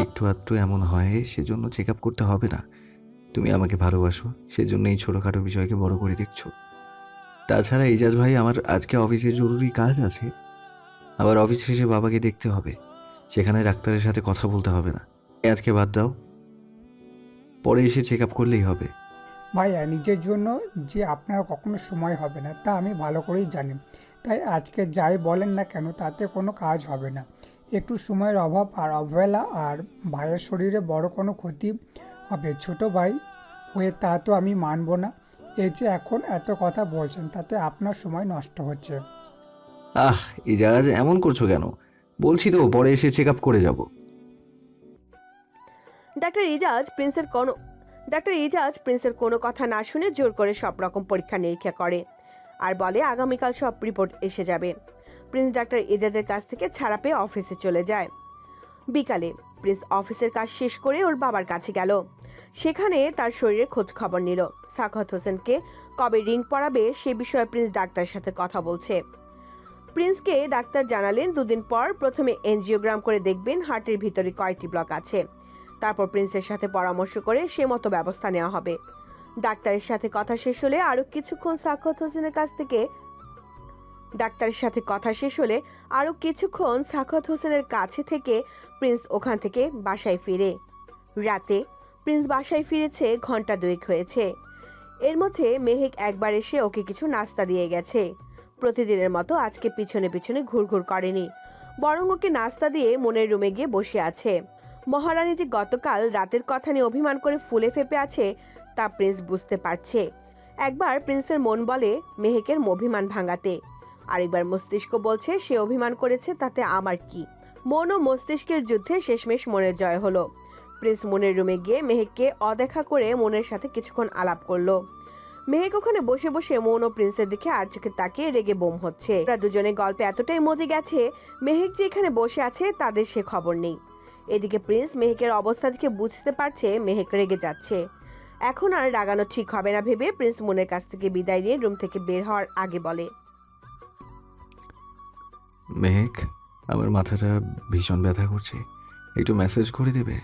একটু আধটু এমন হয় সেজন্য চেক আপ করতে হবে না। তুমি আমাকে ভালোবাসো, সেজন্য এই ছোটোখাটো বিষয়কে বড় করে দেখছো। তাছাড়া ইজাজ ভাই, আমার আজকে অফিসে জরুরি কাজ আছে। আবার অফিস শেষে বাবাকে দেখতে হবে, সেখানে ডাক্তারের সাথে কথা বলতে হবে না। আজকে বাদ দাও, পরে এসে চেক আপ করলেই হবে। ভাইয়া, নিজের জন্য যে আপনার কখনো সময় হবে না তা আমি ভালো করেই জানি। তাই আজকে যাই বলেন না কেন তাতে কোনো কাজ হবে না। একটু সময়ের অভাব আর অবহেলা আর ভাইয়ের শরীরে বড় কোনো ক্ষতি হবে ছোট ভাই হয়ে তা তো আমি মানব না। এই যে এখন এত কথা বলছেন তাতে আপনার সময় নষ্ট হচ্ছে। আহ ইজাজ, এমন করছো কেন? বলছি তো পরে এসে চেক আপ করে যাব। ডাক্তার ইজাজ প্রিন্সের কোনো কথা না শুনে জোর করে সব রকম পরীক্ষা নিরীক্ষা করে আর বলে আগামীকাল সব রিপোর্ট এসে যাবে। প্রিন্স ডাক্তার ইজাজের কাছ থেকে ছাড়া পেয়ে অফিসে চলে যায়। বিকালে প্রিন্স অফিসের কাজ শেষ করে ওর বাবার কাছে গেল। সেখানে তার শরীরে খোঁজ খবর নিল। সাখাওয়াত হোসেনকে কবে রিং পরাবে সে বিষয়ে প্রিন্স ডাক্তারের সাথে কথা বলছে। প্রিন্সকে ডাক্তার জানালেন 2 দিন পর প্রথমে এনজিওগ্রাম করে দেখবেন হার্টের ভিতরে কয়টি ব্লক আছে। তারপর প্রিন্সের সাথে পরামর্শ করে সে মতো ব্যবস্থা নেওয়া হবে। ডাক্তারের সাথে কথা শেষ হলে আরো কিছুক্ষণ সাখাওয়াত হোসেনের কাছে থেকে প্রিন্স ওখান থেকে বাসায় ফিরে। রাতে প্রিন্স বাসায় ফিরেছে ঘন্টা 2 হয়েছে। এর মধ্যে মেহেক একবার এসে ওকে কিছু নাস্তা দিয়ে গেছে। প্রতিদিনের মতো আজকে পিছনে পিছনে ঘুরঘুর করেনি, বরং ওকে নাস্তা দিয়ে মনের রুমে গিয়ে বসে আছে। মহারানী যে গতকাল রাতের কথা নিয়ে অভিমান করে ফুলে ফেপে আছে তা প্রিন্স বুঝতে পারছে। একবার প্রিন্সের মন বলে মেহেকের অভিমান ভাঙাতে, আরেকবার মস্তিষ্ক বলছে সে অভিমান করেছে তাতে আমার কি। মন ও মস্তিষ্কের যুদ্ধে শেষমেশ মনের জয় হলো। প্রিন্স মনের রুমে গিয়ে মেহেককে অদেখা করে মনের সাথে কিছুক্ষণ আলাপ করলো। মেহেক ওখানে বসে বসে মন ও প্রিন্সের দিকে আর চোখে তাকিয়ে রেগে বোম হচ্ছে। ওরা দুজনে গল্পে এতটাই মজে গেছে, মেহেক যে এখানে বসে আছে তাদের সে খবর নেই। এদিকে প্রিন্স মেহেকের অবস্থা দেখে বুঝতে পারছে মেহেক রেগে যাচ্ছে। এখন আর রাগানো ঠিক হবে না ভেবে প্রিন্স মনের কাছ থেকে বিদায় নিয়ে রুম থেকে বের হওয়ার আগে বলে, মেহেক, আমার মাথাটা ভীষণ ব্যথা করছে, একটু মেসেজ করে দেবে?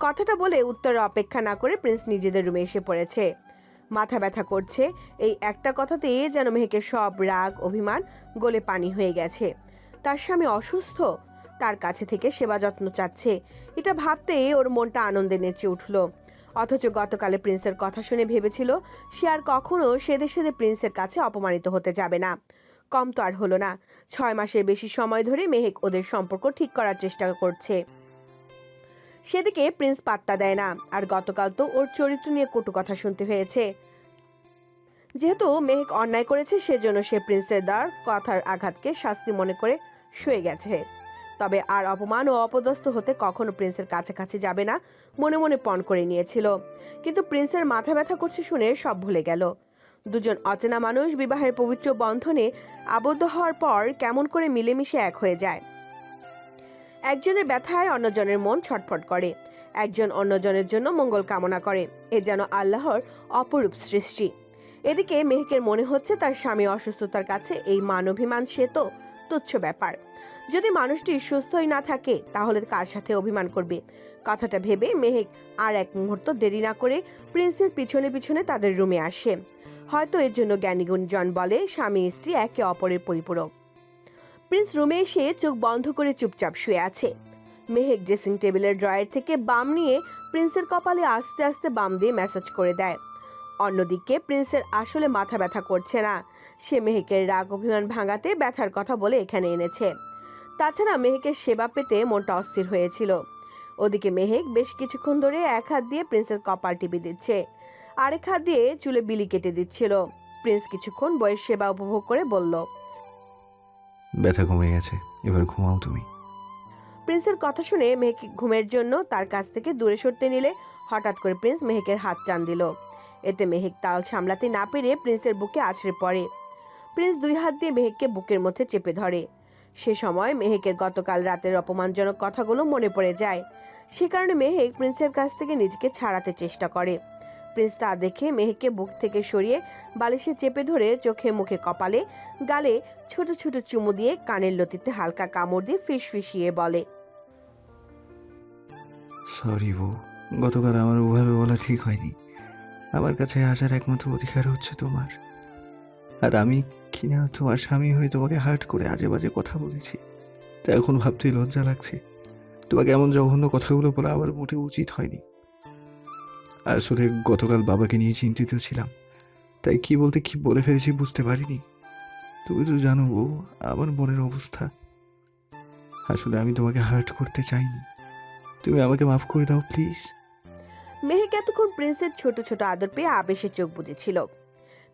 কথাটা বলে উত্তরের অপেক্ষা না করে প্রিন্স নিজেদের রুমে এসে পড়েছে। মাথা ব্যথা করছে এই একটা কথাতেই যেন মেহেকের সব রাগ অভিমান গলে পানি হয়ে গেছে। তার স্বামী অসুস্থ, তার কাছে থেকে সেবা যত্ন চাচ্ছে, এটা ভাবতেই ওর মনটা আনন্দে নেচে উঠল। অথচ গতকালে প্রিন্সের কথা শুনে ভেবেছিল সে আর কখনো সেদে সেদে প্রিন্সের কাছে অপমানিত হতে যাবে না। কম তো আর হলো না, 6 মাসের বেশি সময় ধরে মেহেক ওদের সম্পর্ক ঠিক করার চেষ্টা করছে। সেদিকে প্রিন্স পাত্তা দেয় না। আর গতকাল তো ওর চরিত্র নিয়ে কটু কথা শুনতে হয়েছে। যেহেতু মেহেক অন্যায় করেছে সেজন্য সে প্রিন্সের দেওয়ার কথার আঘাতকে শাস্তি মনে করে শুয়ে গেছে। তবে আর অপমান ও অপদস্থ হতে কখনো প্রিন্সের কাছাকাছি যাবে না মনে মনে পণ করে নিয়েছিল। কিন্তু প্রিন্সের মাথা ব্যথা করছে শুনে সব ভুলে গেল। দুজন অচেনা মানুষ বিবাহের পবিত্র বন্ধনে আবদ্ধ হওয়ার পর কেমন করে মিলেমিশে এক হয়ে যায়। একজনের ব্যথায় অন্যজনের মন ছটফট করে, একজন অন্যজনের জন্য মঙ্গল কামনা করে। এ যেন আল্লাহর অপরূপ সৃষ্টি। এদিকে মেহেকের মনে হচ্ছে তার স্বামী অসুস্থতার কাছে এই মানভিমান সে তো তুচ্ছ ব্যাপার। যদি মানুষটি সুস্থই না থাকে তাহলে কার সাথে অভিমান করবে। কথাটা ভেবে মেহেক আর এক মুহূর্ত দেরি না করে প্রিন্সের পিছনে পিছনে তাদের রুমে আসে। হয়তো এর জন্য জ্ঞানীগুণজন বলে স্বামী স্ত্রী একে অপরের পরিপূরক। প্রিন্স রুমে এসে চোখ বন্ধ করে চুপচাপ শুয়ে আছে। মেহেক ড্রেসিং টেবিলের ড্রয়ার থেকে বাম নিয়ে প্রিন্সের কপালে আস্তে আস্তে বাম দিয়ে ম্যাসাজ করে দেয়। অন্যদিকে প্রিন্সের আসলে মাথা ব্যথা করছে না, সে মেহেকের রাগ অভিমান ভাঙাতে ব্যথার কথা বলে এখানে এনেছে। তাছাড়া মেহেকের সেবা পেতে মনটা অস্থির হয়েছিল। ওদিকে মেহেক বেশ কিছুক্ষণ ধরে এক হাত দিয়ে প্রিন্সের কপাল টিপে দিচ্ছে, আরেক হাত দিয়ে চুলে বিলি কেটে দিচ্ছিল। প্রিন্স কিছুক্ষণ বইয়ের সেবা উপভোগ করে বলল, ব্যথা কমে গেছে, এবার ঘুমাও তুমি। প্রিন্সের কথা শুনে মেহেক ঘুমের জন্য তার কাছ থেকে দূরে সরতে নিলে হঠাৎ করে প্রিন্স মেহেকের হাত টান দিল। এতে মেহেক তাল সামলাতে না পেরে প্রিন্সের বুকে আছড়ে পড়ে। প্রিন্স 2 হাত দিয়ে মেহেককে বুকের মধ্যে চেপে ধরে। সে সময় মেহেকের গতকাল রাতের অপমানজনক কথাগুলো মনে পড়ে যায়। সে কারণে মেহেক প্রিন্সের কাছ থেকে নিজেকে ছাড়াতে চেষ্টা করে। প্রিন্স তা দেখে মেহেককে বুক থেকে সরিয়ে বালিশে চেপে ধরে চোখে মুখে কপালে গালে ছোট ছোট চুমু দিয়ে কানের লতিতে হালকা কামড় দিয়ে ফিসফিসিয়ে বলে, সরি বউ, গতকাল আমার ওভাবে বলা ঠিক হয়নি। আমার কাছে আসার একমাত্র অধিকার হচ্ছে তোমার, আর আমি কিনা তোমার স্বামী হয়ে তোমাকে হার্ট করে আজে বাজে কথা বলেছি। তা এখন ভাবতেই লজ্জা লাগছে। তোমাকে এমন জঘন্য কথাগুলো বলা আমার মোটেও উচিত হয়নি। আসলে গতকাল বাবাকে নিয়ে চিন্তিত ছিলাম, তাই কি বলতে কি বলে ফেলেছি বুঝতে পারিনি। তুমি তো জানো বউ আমার মনের অবস্থা। আসলে আমি তোমাকে হার্ট করতে চাইনি, তুমি আমাকে মাফ করে দাও প্লিজ। মেহেক এতক্ষণ প্রিন্সের ছোট ছোট আদর পেয়ে আবেশে চোখ বুজেছিল।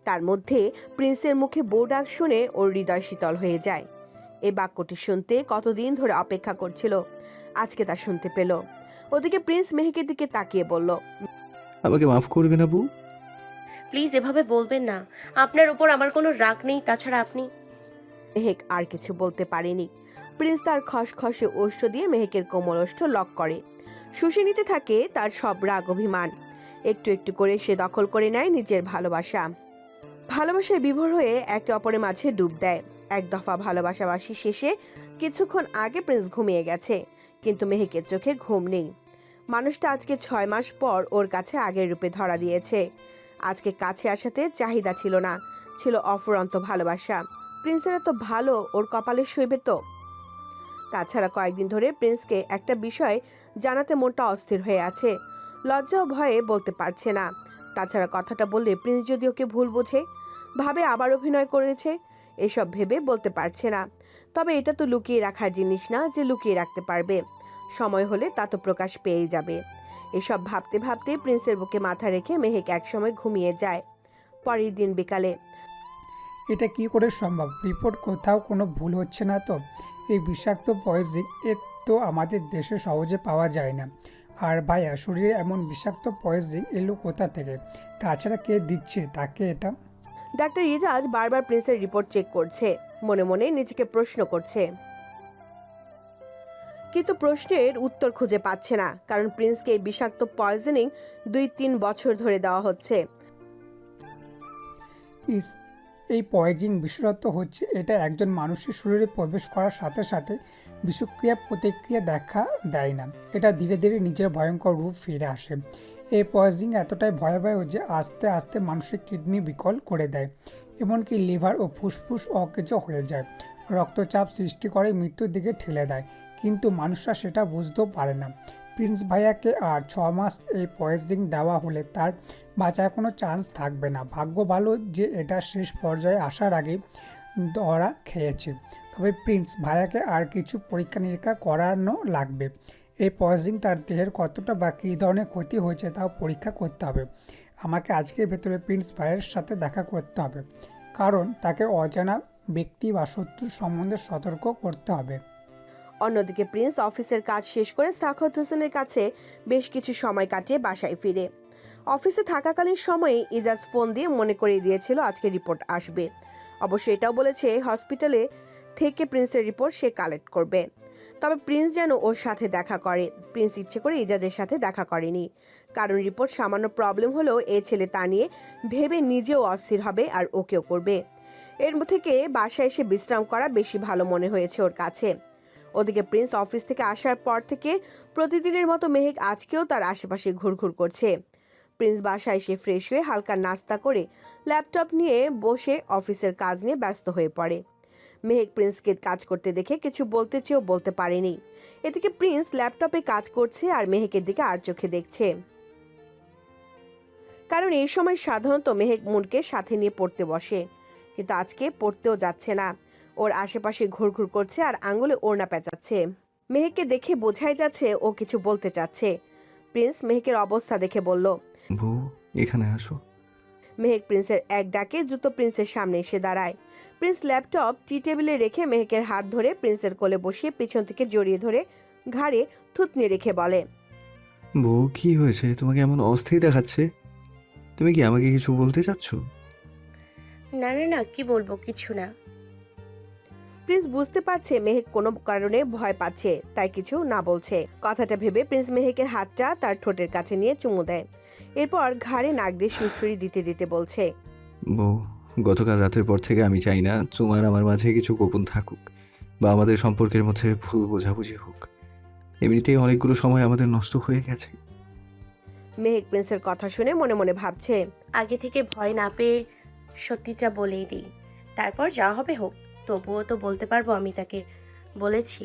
তার মধ্যে প্রিন্সের মুখে বউ ডাক শুনে ওর হৃদয় শীতল হয়ে যায়। এই বাক্যটি শুনতে কতদিন ধরে অপেক্ষা করছিল, আজকে তা শুনতে পেল। ওদিকে প্রিন্স মেহেকের দিকে তাকিয়ে বলল, আমাকে মাফ করবে না বউ? প্লিজ এভাবে বলবেন না, আপনার উপর আমার কোনো রাগ নেই। তাছাড়া আপনি। মেহেক আর কিছু বলতে পারেনি। প্রিন্স তার খসখসে ওষ্ঠ দিয়ে মেহেকের কোমল ওষ্ঠ লক করে শুষে নিতে থাকে তার সব রাগ অভিমান। একটু একটু করে সে দখল করে নেয় নিজের ভালোবাসায় বিভোর হয়ে একে অপরের মাঝে ডুব দেয়। এক দফা ভালোবাসাবাসি শেষে কিছুক্ষণ আগে প্রিন্স ঘুমিয়ে গেছে, কিন্তু মেহেকের চোখে ঘুম নেই। মানুষটা আজকে 6 মাস পর ওর কাছে আগের রূপে ধরা দিয়েছে। আজকে কাছে আসাতে চাহিদা ছিল না, ছিল অফুরন্ত ভালোবাসা। প্রিন্সের এত ভালো ওর কপালে সইবে তো? তাছাড়া কয়েকদিন ধরে প্রিন্সকে একটা বিষয় জানাতে মনটা অস্থির হয়ে আছে, লজ্জা ও ভয়ে বলতে পারছে না। তাছাড়া কথাটা বললে প্রিন্স যদি ওকে ভুল বোঝে, ভাবে আবার অভিনয় করেছে, এসব ভেবে বলতে পারছে না। তবে এটা তো লুকিয়ে রাখার জিনিস না যে লুকিয়ে রাখতে পারবে, সময় হলে তা তো প্রকাশ পেয়েই যাবে। এসব ভাবতে ভাবতে প্রিন্সের বুকে মাথা রেখে মেহেক একসময় ঘুমিয়ে যায়। পরের দিন বিকালে, এটা কি করে সম্ভব? রিপোর্ট কোথাও কোনো ভুল হচ্ছে না তো? এই বিষাক্ত পয়জন এর তো আমাদের দেশে সহজে পাওয়া যায় না। আর ভাইয়া, শরীরে এমন বিষাক্ত পয়জন এলো কোথা থেকে? তাছাড়া কে দিচ্ছে তাকে এটা? ডাক্তার ইজাজ বারবার প্রিন্সের রিপোর্ট চেক করছে, মনে মনে নিজেকে প্রশ্ন করছে, কিন্তু প্রশ্নের উত্তর খুঁজে পাচ্ছে না। কারণ প্রিন্সকে এই বিষাক্ত পয়জনিং 2-3 বছর ধরে দেওয়া হচ্ছে। এই পয়জন বিশেষত্ব হচ্ছে এটা একজন মানুষের শরীরে প্রবেশ করার সাথে সাথে বিষক্রিয়া প্রতিক্রিয়া দেখা দেয় না, এটা ধীরে ধীরে নিজের ভয়ঙ্কর রূপ ফিরে আসে। এই পয়জন এতটাই ভয়াবহ যে আস্তে আস্তে মানুষের কিডনি বিকল করে দেয়, এমনকি লিভার ও ফুসফুস অকেজো হয়ে যায়, রক্তচাপ সৃষ্টি করে, মৃত্যুর দিকে ঠেলে দেয়। কিন্তু মানুষরা সেটা বুঝতেও পারে না। প্রিন্স ভাইয়াকে আর 6 মাস এই পয়জন দেওয়া হলে তার বাঁচার কোনো চান্স থাকবে না। ভাগ্য ভালো যে এটা শেষ পর্যায়ে আসার আগে ধরা খেয়েছে। তবে প্রিন্স ভাইয়াকে আর কিছু পরীক্ষা নিরীক্ষা করানো লাগবে। এই পয়জন তার দেহের কতটা বা কী ধরনের ক্ষতি হয়েছে তাও পরীক্ষা করতে হবে। আমাকে আজকের ভেতরে প্রিন্স ভাইয়ের সাথে দেখা করতে হবে, কারণ তাকে অজানা ব্যক্তি বা শত্রুর সম্বন্ধে সতর্ক করতে হবে। অন্যদিকে প্রিন্স অফিসের কাজ শেষ করে সাখাওয়াত হোসেনের কাছে বেশ কিছু সময় কাটিয়ে বাসায় ফিরে। অফিসে থাকাকালীন সময়ে ইজাজ ফোন দিয়ে মনে করিয়ে দিয়েছিল আজকে রিপোর্ট আসবে। অবশ্য এটাও বলেছে হসপিটালে থেকে প্রিন্সের রিপোর্ট সে কালেক্ট করবে। তবে প্রিন্স যেন ওর সাথে দেখা করে। প্রিন্স ইচ্ছে করে ইজাজের সাথে দেখা করেনি, কারণ রিপোর্ট সামান্য প্রবলেম হলেও এই ছেলে তা নিয়ে ভেবে নিজেও অস্থির হবে আর ওকেও করবে। এর থেকে বাসায় এসে বিশ্রাম করা বেশি ভালো মনে হয়েছে ওর কাছে। ওদিকে প্রিন্স অফিস থেকে আসার পর থেকে প্রতিদিনের মতো মেহেক আজকেও তার আশেপাশে ঘুরঘুর করছে। প্রিন্স বাসায় এসে ফ্রেশ হয়ে হালকা নাস্তা করে ল্যাপটপ নিয়ে বসে অফিসের কাজ নিয়ে ব্যস্ত হয়ে পড়ে। মেহেক প্রিন্সকে কাজ করতে দেখে কিছু বলতে চেয়েও বলতে পারেনি। এদিকে প্রিন্স ল্যাপটপে কাজ করছে আর মেহেকের দিকে আর চোখে দেখছে, কারণ এই সময় সাধারণত মেহেক মুনকে সাথে নিয়ে পড়তে বসে, কিন্তু আজকে পড়তেও যাচ্ছে না। ওর আশেপাশে ঘুরঘুর করছে আর আঙুলে ওড়না পেঁচাচ্ছে। মেহেককে দেখে বোঝাই যাচ্ছে ও কিছু বলতে চাচ্ছে। প্রিন্স মেহেকের অবস্থা দেখে বলল, বউ এখানে আসো। মেহেক প্রিন্সের এক ডাকে দ্রুত প্রিন্সের সামনে এসে দাঁড়ায়। প্রিন্স ল্যাপটপ টি টেবিলে রেখে মেহেকের হাত ধরে প্রিন্সের কোলে বসিয়ে পিছন থেকে জড়িয়ে ধরে ঘাড়ে থুতনি রেখে বলে, বউ কি হয়েছে? তোমাকে এমন অস্থির দেখাচ্ছে, তুমি কি আমাকে কিছু বলতে চাচ্ছ? না না না, কি বলবো, কিছু না। প্রিন্স বুঝতে পারছে মেহেক কোনো কারণে ভয় পাচ্ছে, তাই কিছু না বলছে। কথাটা ভেবে প্রিন্স মেহেকের হাতটা তার ঠোঁটের কাছে নিয়ে চুমু দেয়। এরপর ঘাড়ে নাক দিয়ে সুরসুরি দিতে দিতে বলছে, বউ, গতকাল রাতের পর থেকে আমি চাই না তোমার আমার মাঝে কিছু গোপন থাকুক বা আমাদের সম্পর্কের মধ্যে ভুল বোঝাবুঝি হোক। এমনিতেই অনেকগুলো সময় আমাদের নষ্ট হয়ে গেছে। মেহেক প্রিন্সের কথা শুনে মনে মনে ভাবছে, আগে থেকে ভয় না পেয়ে সত্যিটা বলেই দিই, তারপর যা হবে হোক। তবুও তো বলতে পারবো আমি তাকে বলেছি।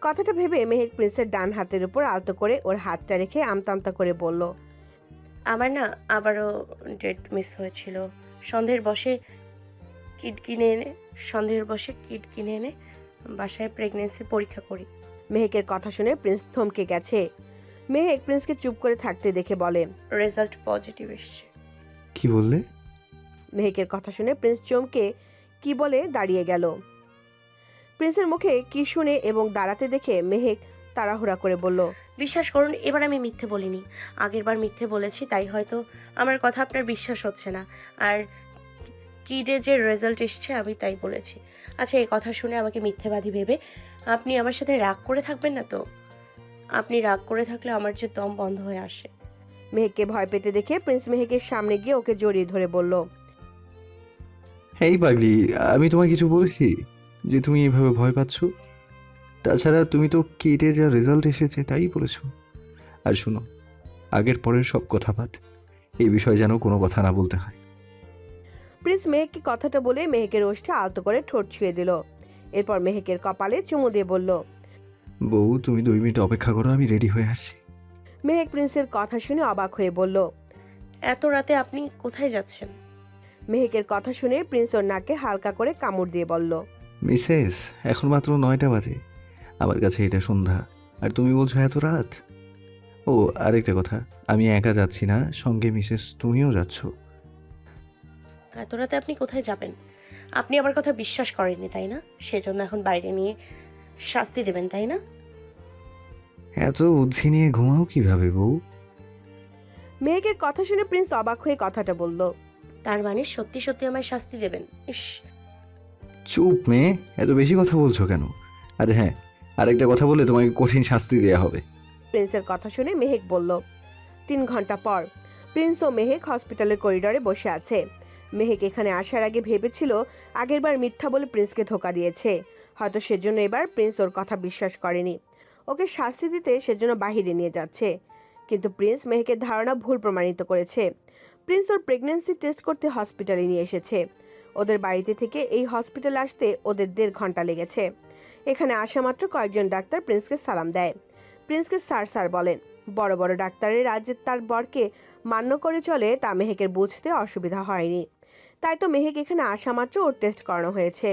কথাটা ভেবে মেহেক প্রিন্সের ডান হাতের উপর আলতো করে ওর হাতটা রেখে আমতা আমতা করে বলল, আমার না আবারও ডেট মিস হয়েছিল। সন্দেহের বসে কিট কিনে এনে বাসায় প্রেগনেন্সি পরীক্ষা করি। মেহেকের কথা শুনে প্রিন্স থমকে গেছে। মেহেক প্রিন্সকে চুপ করে থাকতে দেখে বলে, রেজাল্ট পজিটিভ এসছে। কি বললে? মেহেকের কথা শুনে প্রিন্স চমকে কি বলে দাঁড়িয়ে গেল। প্রিন্সের মুখে কি শুনে এবং দাঁড়াতে দেখে মেহেক তাড়াহুড়া করে বলল, বিশ্বাস করুন, এবার আমি মিথ্যে বলিনি। আগেরবার মিথ্যে বলেছি, তাই হয়তো আমার কথা আপনার বিশ্বাস হচ্ছে না। আর কিডে যে রেজাল্ট এসছে আমি তাই বলেছি। আচ্ছা, এই কথা শুনে আমাকে মিথ্যেবাদী ভেবে আপনি আমার সাথে রাগ করে থাকবেন না তো? আপনি রাগ করে থাকলে আমার যে দম বন্ধ হয়ে আসে। মেহেককে ভয় পেতে দেখে প্রিন্স মেহেকের সামনে গিয়ে ওকে জড়িয়ে ধরে বলল, এই পাগলি, আমি তোমায় কিছু বলেছি যে তুমি এভাবে ভয় পাচ্ছ? তাছাড়া তুমি তো কেটে যা রেজাল্ট এসেছে তাই বলেছো। আর শোনো, আগের পরের সব কথা বাদ, এই বিষয়ে যেন কোনো কথা না বলতে হয়। প্রিন্স মেহেককে কথাটা বলে মেহেকের ওষ্ঠে আলতো করে ঠোঁট ছুঁয়ে দিল। এরপর মেহেকের কপালে চুমু দিয়ে বলল, বউ, তুমি 2 মিনিট অপেক্ষা করো, আমি রেডি হয়ে আসছি। মেহেক প্রিন্সের কথা শুনে অবাক হয়ে বলল, এত রাতে আপনি কোথায় যাচ্ছেন? মেহেকের কথা শুনে প্রিন্স ওর নাকে হালকা করে কামড় দিয়ে বলল, মিসেস, এখন মাত্র 9টা বাজে। আমার কাছে এটা সন্ধ্যা, আর তুমি বলছো এত রাত। ও, আরেকটা কথা, আমি একা যাচ্ছি না, সঙ্গে মিসেস তুমিও যাচ্ছ। এত রাতে আপনি কোথায় যাবেন? আপনি আমার কথা বিশ্বাস করেননি, তাই না? সেজন্য এখন বাইরে নিয়ে শাস্তি দেবেন, তাই না? এত বুদ্ধি নিয়ে ঘুমাও কিভাবে বউ? মেহেকের কথা শুনে প্রিন্স অবাক হয়ে কথাটা বলল, তার মানে সত্যি সত্যি আমায় শাস্তি দেবেন? ইস, চুপ মেয়ে, এত বেশি কথা বলছো কেন? আরে হ্যাঁ, আরেকটা কথা বলে তোমাকে কঠিন শাস্তি দেওয়া হবে। প্রিন্সের কথা শুনে মেহেক বলল। 3 ঘন্টা পর প্রিন্স ও মেহেক হসপিটালের করিডোরে বসে আছে। মেহেক এখানে আসার আগে ভেবেছিল আগেরবার মিথ্যা বলে প্রিন্সকে ধোকা দিয়েছে, হয়তো সেজন্য এবার প্রিন্স ওর কথা বিশ্বাস করেনি। ওকে শাস্তি দিতে সেজন্য বাহিরে নিয়ে যাচ্ছে। কিন্তু প্রিন্স মেহেকের ধারণা ভুল প্রমাণিত করেছে। প্রিন্স ওর প্রেগন্যান্সি টেস্ট করতে হসপিটালে নিয়ে এসেছে। ওদের বাড়িতে থেকে এই হসপিটালে আসতে ওদের 1.5 ঘন্টা লেগেছে। এখানে আসা মাত্র কয়েকজন ডাক্তার প্রিন্সকে সালাম দেয়। প্রিন্সকে স্যার স্যার বলেন। বড় বড় ডাক্তারের রাজ্যে তার বরকে মান্য করে চলে, তা মেহেকের বুঝতে অসুবিধা হয়নি। তাই তো মেহেক এখানে আসা মাত্র ওর টেস্ট করানো হয়েছে,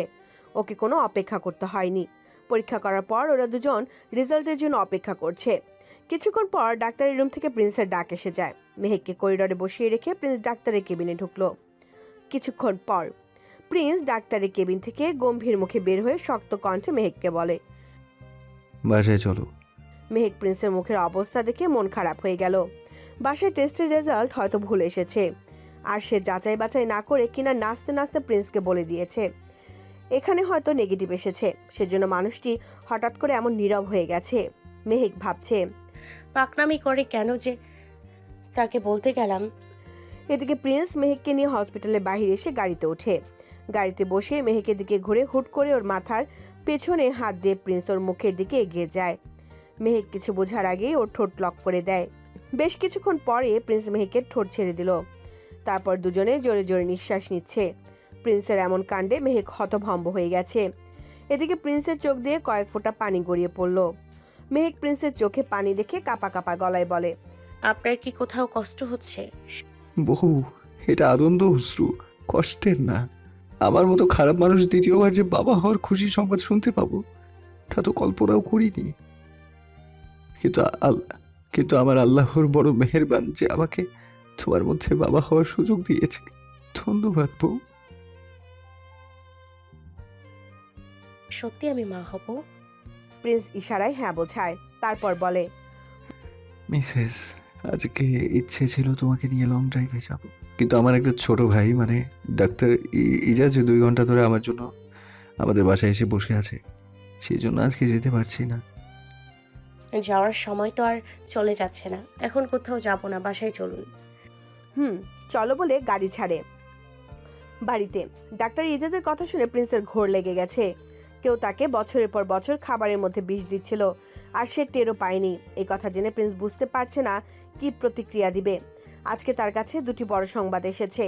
ওকে কোনো অপেক্ষা করতে হয়নি। পরীক্ষা করার পর ওরা দুজন রেজাল্টের জন্য অপেক্ষা করছে। কিছুক্ষণ পর ডাক্তারের রুম থেকে প্রিন্সের ডাক এসে যায়। মেহেককে করিডোরে বসিয়ে রেখে প্রিন্স ডাক্তারের কেবিনে ঢুকলো। কিছুক্ষণ পর প্রিন্স ডাক্তারের কেবিন থেকে গম্ভীর মুখে বের হয়ে শক্ত কণ্ঠে মেহেককে বলে, বাসায় চলো। মেহেক প্রিন্সের মুখের অবস্থা দেখে মন খারাপ হয়ে গেল। বাসায় টেস্টের রেজাল্ট হয়তো ভুল এসেছে, আর সে যাচাই বাছাই না করে কিনা নাচতে নাচতে প্রিন্সকে বলে দিয়েছে এখানে হয়তো নেগেটিভ এসেছে। সেজন্য মানুষটি হঠাৎ করে এমন নীরব হয়ে গেছে। মেহেক ভাবছে, পাকনামি করে কেন যে তাকে বলতে গেলাম। এদিকে প্রিন্স মেহেককে নিয়ে হসপিটালের বাইরে এসে গাড়িতে ওঠে। গাড়িতে বসে মেহেকের দিকে ঘুরে হুট করে ওর মাথার পেছনে হাত দিয়ে প্রিন্স ওর মুখের দিকে এগিয়ে যায়। মেহেক কিছু বোঝার আগেই ওর ঠোঁট লক করে দেয়। বেশ কিছুক্ষণ পরে প্রিন্স মেহেকের ঠোঁট ছেড়ে দিল। তারপর দুজনে জোরে জোরে নিঃশ্বাস নিচ্ছে। প্রিন্সের এমন কাণ্ডে মেহেক হতভম্ব হয়ে গেছে। এদিকে প্রিন্সের চোখ দিয়ে কয়েক ফোঁটা পানি গড়িয়ে পড়ল। মেহেক প্রিন্সের চোখে পানি দেখে কাপা কাপা গলায় বলে, আপনার কি কোথাও কষ্ট হচ্ছে? বহু, এটা আনন্দ অশ্রু, কষ্টের না। আমার মতো খারাপ মানুষ দ্বিতীয়বার যে বাবা হওয়ার খুশি সংবাদ শুনতে পাবো, তা তো কল্পনাও করিনি। কিন্তু আমার আল্লাহর বড় মেহেরবান যে আমাকে তোমার মধ্যে বাবা হওয়ার সুযোগ দিয়েছে। ধন্যবাদ বউ। সত্যি আমি মা হব? প্রিন্স ইশারায় হ্যাঁ বোঝায়। তারপর বলে, মিসেস, আজকে ইচ্ছে ছিল তোমাকে নিয়ে লং ড্রাইভে যাব, কিন্তু আমার একটা ছোট ভাই মানে ডাক্তার ইজাজ 2 ঘন্টা ধরে আমার জন্য আমাদের বাসায় এসে বসে আছে, সেই জন্য আজকে যেতে পারছি না। যাওয়ার সময় তো আর চলে যাচ্ছে না, এখন কোথাও যাব না, বাসায় চলুন। চলো বলে গাড়ি ছাড়ে। বাড়িতে ডাক্তার ইজাজের কথা শুনে প্রিন্সের ঘোর লেগে গেছে। কেউ তাকে বছরের পর বছর খাবারের মধ্যে বিষ দিচ্ছিল, আর সে টেরও পায়নি। এই কথা জেনে প্রিন্স বুঝতে পারছে না কি প্রতিক্রিয়া দিবে। আজকে তার কাছে দুটি বড় সংবাদ এসেছে।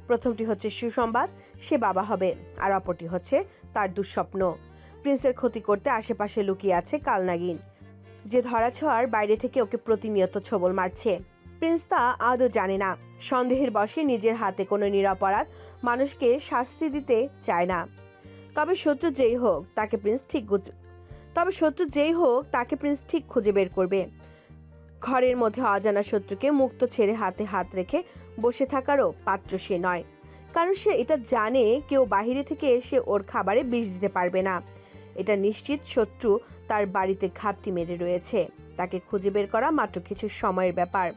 প্রথমটি হচ্ছে সুসংবাদ, সে বাবা হবে, আর অপরটি হচ্ছে তার দুঃস্বপ্ন। প্রিন্সের ক্ষতি করতে আশেপাশে লুকিয়ে আছে কালনাগিন, যে ধরাছোঁয়ার বাইরে থেকে ওকে প্রতিনিয়ত ছোবল মারছে। প্রিন্স তা আদৌ জানে না। সন্দেহের বশে নিজের হাতে কোনো নিরপরাধ মানুষকে শাস্তি দিতে চায় না। তবে শত্রু যেই হোক তাকে প্রিন্স ঠিক খুঁজে বের করবে। ঘরের মধ্যে অজানা শত্রুকে মুক্ত ছেড়ে হাতে হাত রেখে বসে থাকারও পাত্র সে নয়, কারণ সে এটা জানে কেউ বাহিরে থেকে এসে ওর খাবারে বিষ দিতে পারবে না। এটা নিশ্চিত শত্রু তার বাড়িতে ঘাপটি মেরে রয়েছে, তাকে খুঁজে বের করা মাত্র কিছু সময়ের ব্যাপার।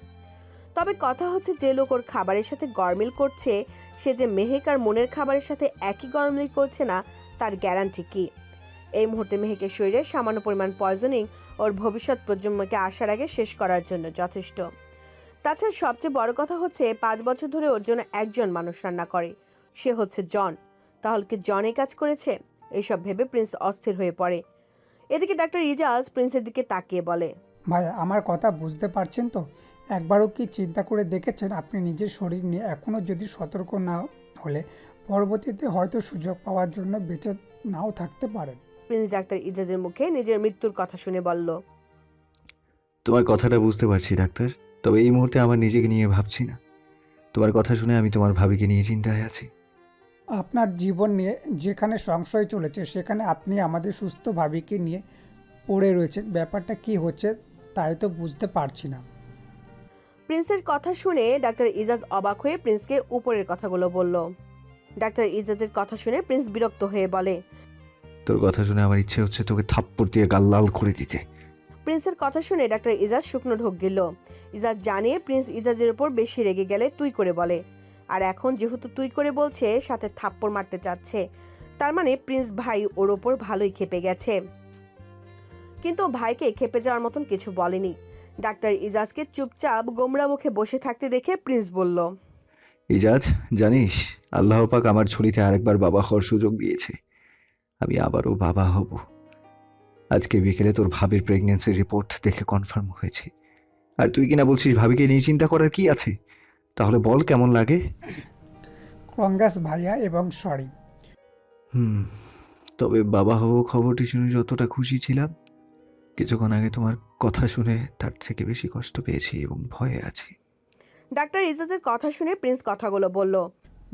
তবে কথা হচ্ছে, যে লোক ওর খাবারের সাথে গরমিল করছে, সে যে মেহেক আর মনের খাবারের সাথে একই গরমিল করছে না, তার গ্যারান্টি কি? এই মুহূর্তে মেহেকের শরীরে সামান্য পরিমাণ পয়জনিং ওর ভবিষ্যৎ প্রজন্মকে আসার আগে শেষ করার জন্য যথেষ্ট। তাছাড়া সবচেয়ে বড় কথা হচ্ছে, 5 বছর ধরে ওর জন্য একজন মানুষ রান্না করে, সে হচ্ছে জন। তাহলে কি জন এই কাজ করেছে? এইসব ভেবে প্রিন্স অস্থির হয়ে পড়ে। এদিকে ডাক্তার ইজাজ প্রিন্সের দিকে তাকিয়ে বলে, ভাইয়া, আমার কথা বুঝতে পারছেন তো? একবারও কি চিন্তা করে দেখেছেন আপনি নিজের শরীর নিয়ে এখনও যদি সতর্ক না হলে পরবর্তীতে হয়তো সুযোগ পাওয়ার জন্য বেঁচে নাও থাকতে পারেন? প্রিন্স ডাক্তার ইজাজের মুখে নিজের মৃত্যুর কথা শুনে বলল, তোমার কথাটা বুঝতে পারছি ডাক্তার, তবে এই মুহূর্তে আমার নিজেকে নিয়ে ভাবছি না। তোমার কথা শুনে আমি তোমার ভাবিকে নিয়ে চিন্তায় আছি। আপনার জীবন নিয়ে যেখানে সংশয় চলেছে, সেখানে আপনি আমাদের সুস্থ ভাবিকে নিয়ে পড়ে রয়েছেন। ব্যাপারটা কি হচ্ছে তাই তো বুঝতে পারছি না। প্রিন্সের কথা শুনে ডাক্তার ইজাজ অবাক হয়ে প্রিন্সকে উপরের কথাগুলো বলল। ডাক্তার ইজাজের কথা শুনে প্রিন্স বিরক্ত হয়ে বলে, তোর কথা শুনে আমার ইচ্ছে হচ্ছে তোকে থাপ্পড় দিয়ে গাল লাল করে দিতে। প্রিন্সের কথা শুনে ডাক্তার ইজাজ শুকনো ঢোক গেল। ইজাজ জানে প্রিন্স ইজাজের উপর বেশি রেগে গেলে তুই করে বলে, আর এখন যেহেতু তুই করে বলছে, সাথে থাপ্পড় মারতে চাচ্ছে, তার মানে প্রিন্স ভাই ওর ওপর ভালোই খেপে গেছে। কিন্তু ভাইকে খেপে যাওয়ার মতন কিছু বলেনি। ডাক্তার ইজাজকে চুপচাপ গোমরা মুখে বসে থাকতে দেখে প্রিন্স বলল, ইজাজ, জানিস আল্লাহ পাক আমার ঝুলিতে আরেকবার বাবা হওয়ার সুযোগ দিয়েছে। আমি আবারও বাবা হব। আজকে বিকেলে তোর ভাবির প্রেগন্যান্সির রিপোর্ট দেখে কনফার্ম হয়েছে। আর তুই কিনা বলছিস ভাবিকে নিয়ে চিন্তা করার কি আছে? তাহলে বল কেমন লাগে? কংগ্রেস ভাইয়া, এবং সরি। তবে বাবা হব খবরটি শুনে যতটা খুশি ছিলাম, কিছুক্ষণ আগে তোমার কথা শুনে তার থেকে বেশি কষ্ট পেয়েছি এবং ভয়ে আছি। ডাক্তার ইজাজের কথা শুনে প্রিন্স কথাগুলো বলল।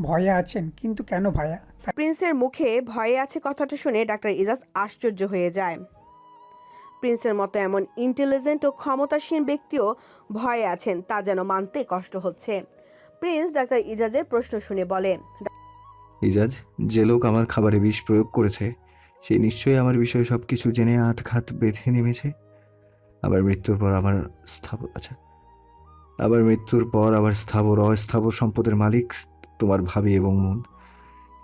ভয়ে আছেন? কিন্তু কেন ভাইয়া? প্রিন্সের মুখে ভয়ে আছে কথাটা শুনে ডাক্তার ইজাজ আশ্চর্য হয়ে যায়। প্রিন্সের মতো এমন ইন্টেলিজেন্ট ও ক্ষমতাসীন ব্যক্তিও ভয়ে আছেন, তা যেন মানতে কষ্ট হচ্ছে। প্রিন্স ডাক্তার ইজাজের প্রশ্ন শুনে বলে, ইজাজ, যে লোক আমার খাবারে বিষ প্রয়োগ করেছে, সে নিশ্চয়ই আমার বিষয়ে সব কিছু জেনে আটঘাট বেঁধে নেমেছে। আবার মৃত্যুর পর আবার স্থাবর অস্থাবর সম্পদের মালিক তোমার ভাবি এবং মন।